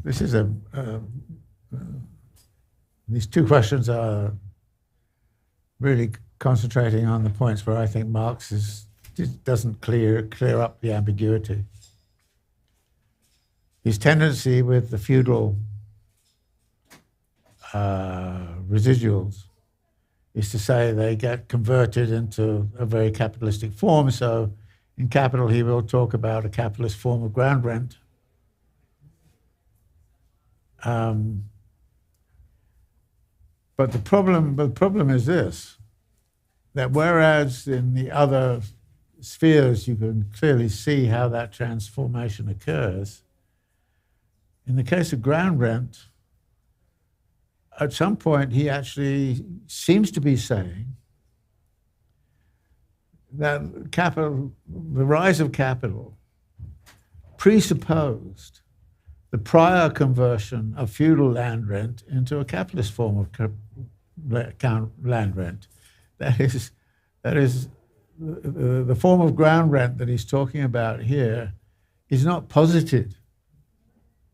This is these two questions are really concentrating on the points where I think Marx doesn't clear up the ambiguity. His tendency with the feudal residuals is to say they get converted into a very capitalistic form. So in Capital, he will talk about a capitalist form of ground rent. But the problem is this. that whereas in the other spheres you can clearly see how that transformation occurs, in the case of ground rent, at some point he actually seems to be saying that capital, the rise of capital, presupposed the prior conversion of feudal land rent into a capitalist form of land rent. That is the form of ground rent that he's talking about here is not posited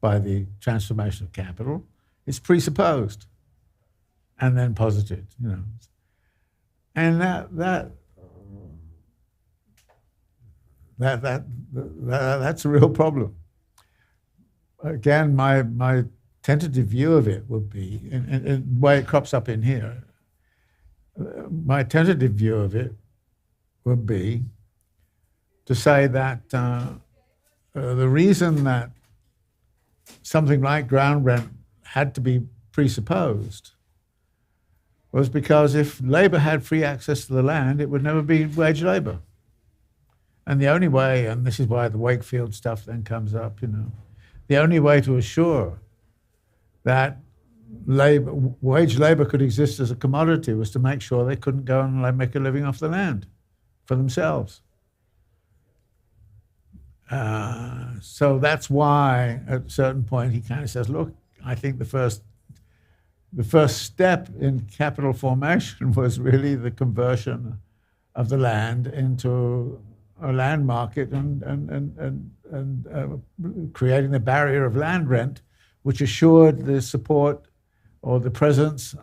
by the transformation of capital. It's presupposed and then posited, you know. And that's a real problem. Again, my tentative view of it would be, and the way it crops up in here, my tentative view of it would be to say that the reason that something like ground rent had to be presupposed was because if labor had free access to the land, it would never be wage labor. And the only way, and this is why the Wakefield stuff then comes up, you know, the only way to assure that wage labor could exist as a commodity was to make sure they couldn't go and make a living off the land for themselves. So that's why at a certain point he kind of says, look, I think the first step in capital formation was really the conversion of the land into a land market and creating the barrier of land rent, which assured the support or the presence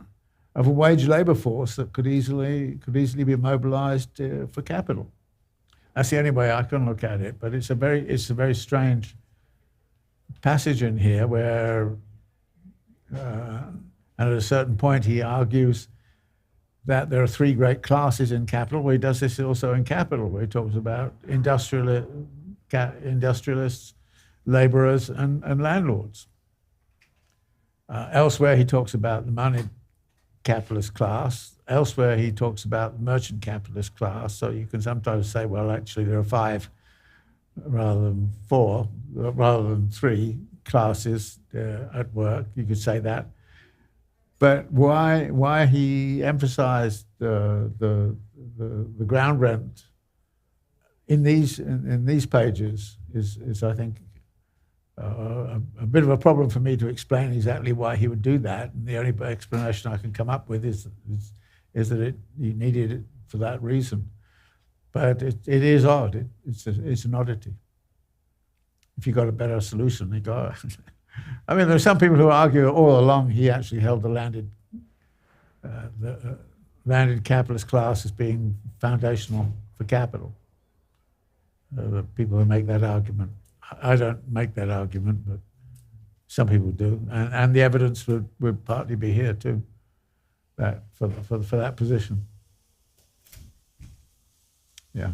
of a wage labor force that could easily be mobilized for capital. That's the only way I can look at it. But it's a very strange passage in here where, and at a certain point he argues that there are three great classes in capital. Well, he does this also in capital, where he talks about industrialists, laborers, and landlords. Elsewhere, he talks about the moneyed capitalist class. Elsewhere, he talks about the merchant capitalist class. So you can sometimes say, well, actually, there are 5 rather than 4, rather than 3 classes at work. You could say that. But why he emphasized the ground rent in these pages is I think a bit of a problem for me to explain exactly why he would do that. And the only explanation I can come up with is that he needed it for that reason. But it is odd. It's an oddity. If you got a better solution, you go. I mean, there are some people who argue all along he actually held the landed capitalist class as being foundational for capital. The people who make that argument. I don't make that argument, but some people do. And the evidence would partly be here too, that for that position. Yeah.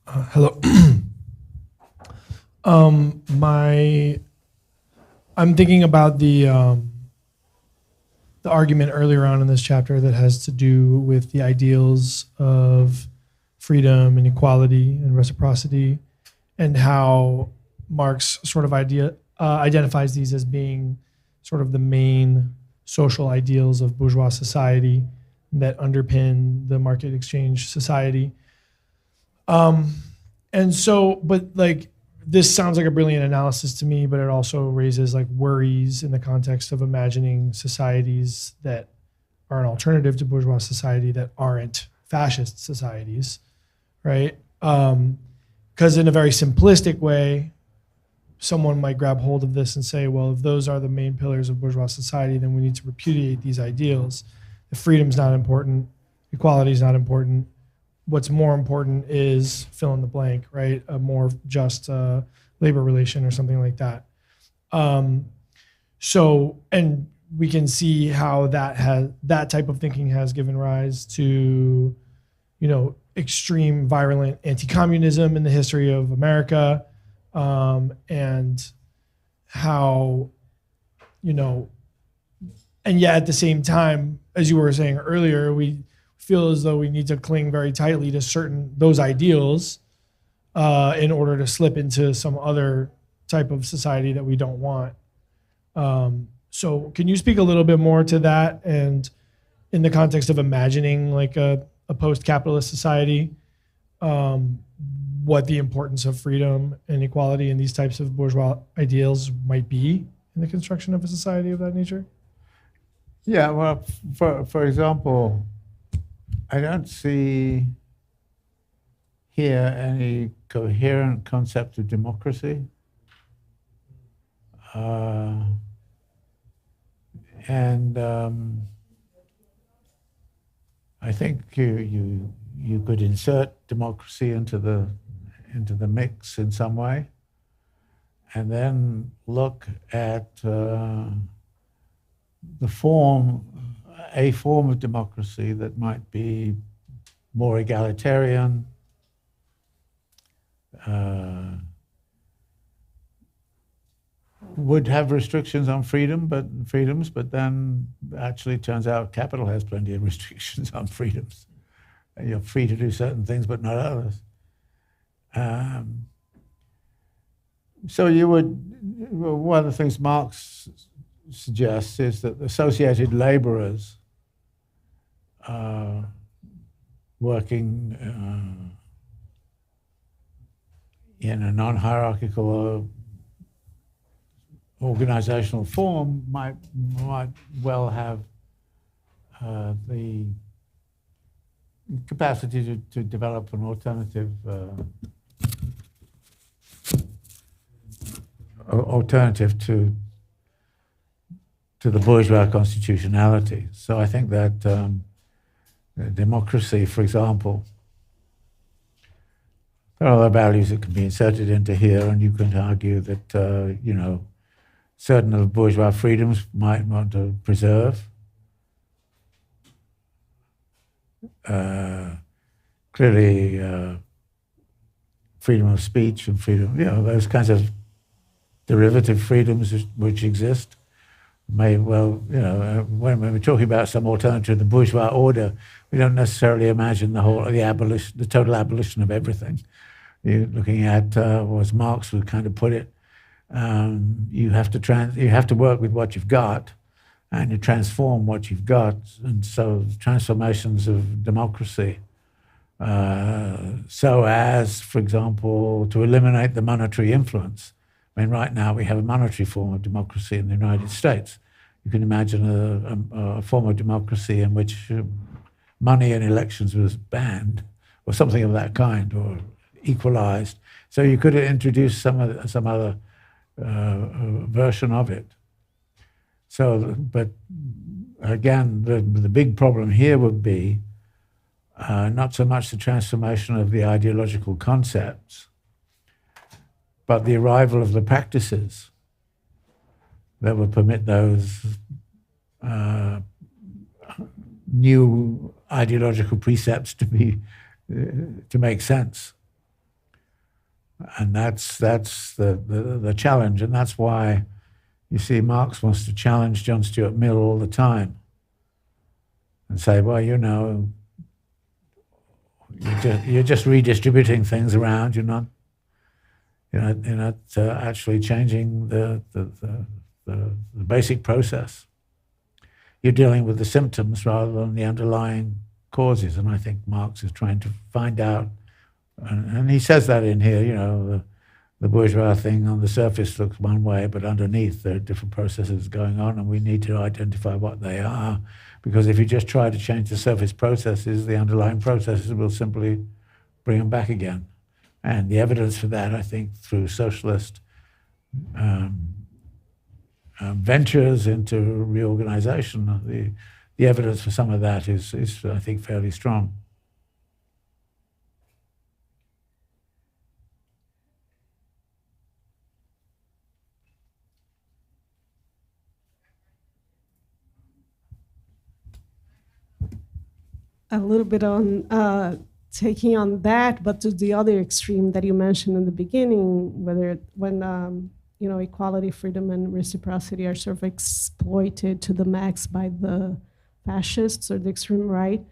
Hello. I'm thinking about the argument earlier on in this chapter that has to do with the ideals of freedom and equality and reciprocity, and how Marx sort of identifies these as being sort of the main social ideals of bourgeois society that underpin the market exchange society. And so, but like, this sounds like a brilliant analysis to me, but it also raises like worries in the context of imagining societies that are an alternative to bourgeois society that aren't fascist societies, right? Because in a very simplistic way, someone might grab hold of this and say, well, if those are the main pillars of bourgeois society, then we need to repudiate these ideals. If freedom's not important, equality is not important, what's more important is fill in the blank, right? A more just labor relation or something like that. So, and we can see how that type of thinking has given rise to, extreme virulent anti-communism in the history of America, and how, And yet at the same time, as you were saying earlier, we feel as though we need to cling very tightly to those ideals in order to slip into some other type of society that we don't want. So can you speak a little bit more to that, and in the context of imagining like a post-capitalist society, what the importance of freedom and equality and these types of bourgeois ideals might be in the construction of a society of that nature? Yeah, well, for example, I don't see here any coherent concept of democracy. I think you could insert democracy into the mix in some way, and then look at a form of democracy that might be more egalitarian, would have restrictions on freedoms, but then actually turns out capital has plenty of restrictions on freedoms. You're free to do certain things, but not others. So one of the things Marx suggests is that associated laborers working in a non-hierarchical organizational form might well have the capacity to develop an alternative to the bourgeois constitutionality. So I think that democracy, for example, there are other values that can be inserted into here, and you can argue that certain of bourgeois freedoms might want to preserve. Clearly, freedom of speech and freedom, those kinds of derivative freedoms which exist may well, when we're talking about some alternative to the bourgeois order, we don't necessarily imagine the total abolition of everything. You're looking at, as Marx would kind of put it, you have to work with what you've got, and you transform what you've got. And so transformations of democracy, so as, for example, to eliminate the monetary influence. I mean, right now we have a monetary form of democracy in the United States. You can imagine a form of democracy in which money in elections was banned, or something of that kind, or equalized. So you could introduce some other version of it. So, but again, the big problem here would be not so much the transformation of the ideological concepts, but the arrival of the practices that would permit those new ideological precepts to make sense. And that's the challenge, and that's why you see Marx wants to challenge John Stuart Mill all the time and say, well, you're just redistributing things around. You're not actually changing the basic process. You're dealing with the symptoms rather than the underlying causes, and I think Marx is trying to find out. And he says that in here, the bourgeois thing on the surface looks one way, but underneath there are different processes going on, and we need to identify what they are. Because if you just try to change the surface processes, the underlying processes will simply bring them back again. And the evidence for that, I think, through socialist ventures into reorganization, the evidence for some of that is I think, fairly strong. A little bit on taking on that, but to the other extreme that you mentioned in the beginning, when equality, freedom, and reciprocity are sort of exploited to the max by the fascists or the extreme right.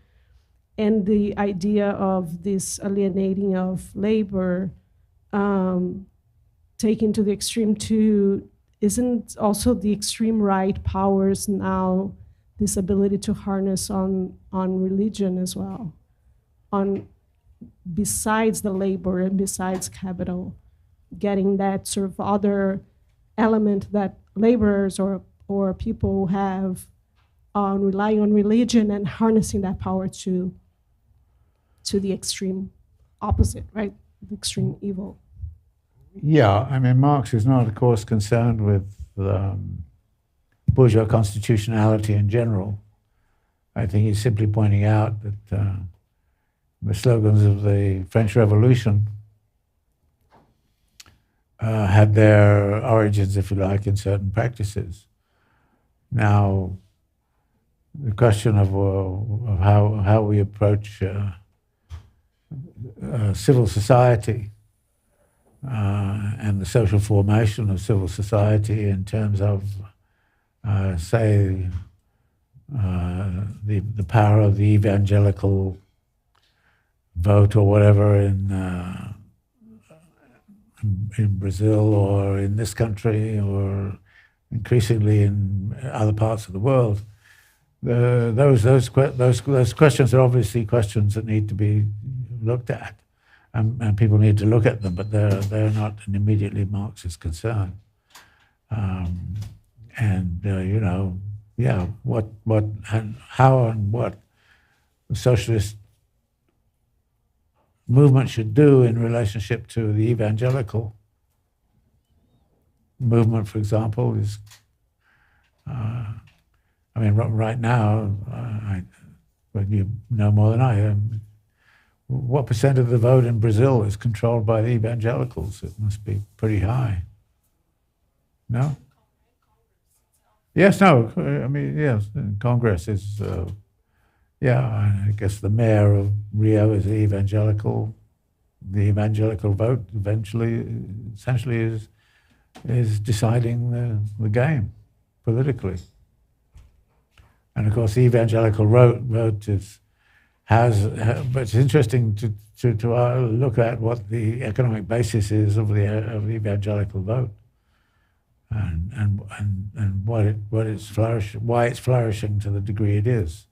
And the idea of this alienating of labor taken to the extreme too, isn't also the extreme right powers now this ability to harness on religion as well, on besides the labor and besides capital, getting that sort of other element that laborers or people have on relying on religion and harnessing that power to the extreme opposite, right? The extreme evil. Yeah, I mean, Marx is not, of course, concerned with bourgeois constitutionality in general. I think he's simply pointing out that the slogans of the French Revolution had their origins, if you like, in certain practices. Now, the question of how we approach civil society and the social formation of civil society in terms of, say, the power of the evangelical vote or whatever in Brazil or in this country or increasingly in other parts of the world. Those questions are obviously questions that need to be looked at, and people need to look at them, but they're not an immediately Marxist concern. What and how and what the socialist movement should do in relationship to the evangelical movement, for example, is. Right now, but you know more than I am. What percent of the vote in Brazil is controlled by the evangelicals? It must be pretty high. No? Yes, no. I mean, yes, Congress is, I guess the mayor of Rio is evangelical. The evangelical vote essentially is deciding the game politically. And of course, the evangelical vote but it's interesting to look at what the economic basis is of the evangelical vote, and why it's flourishing to the degree it is.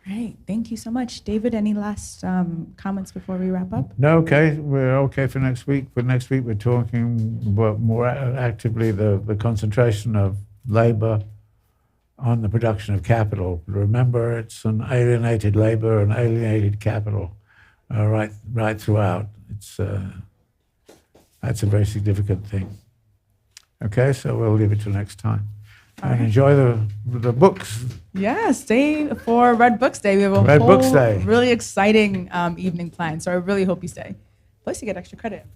Great, thank you so much. David, any last comments before we wrap up? No, okay, we're okay for next week. For next week, we're talking about more actively the concentration of labor on the production of capital. Remember, it's an alienated labor and alienated capital right throughout. That's a very significant thing. Okay, so we'll leave it till next time. And enjoy the books. Yeah, stay for Red Books Day. We have a whole really exciting evening planned, so I really hope you stay. Plus, you get extra credit.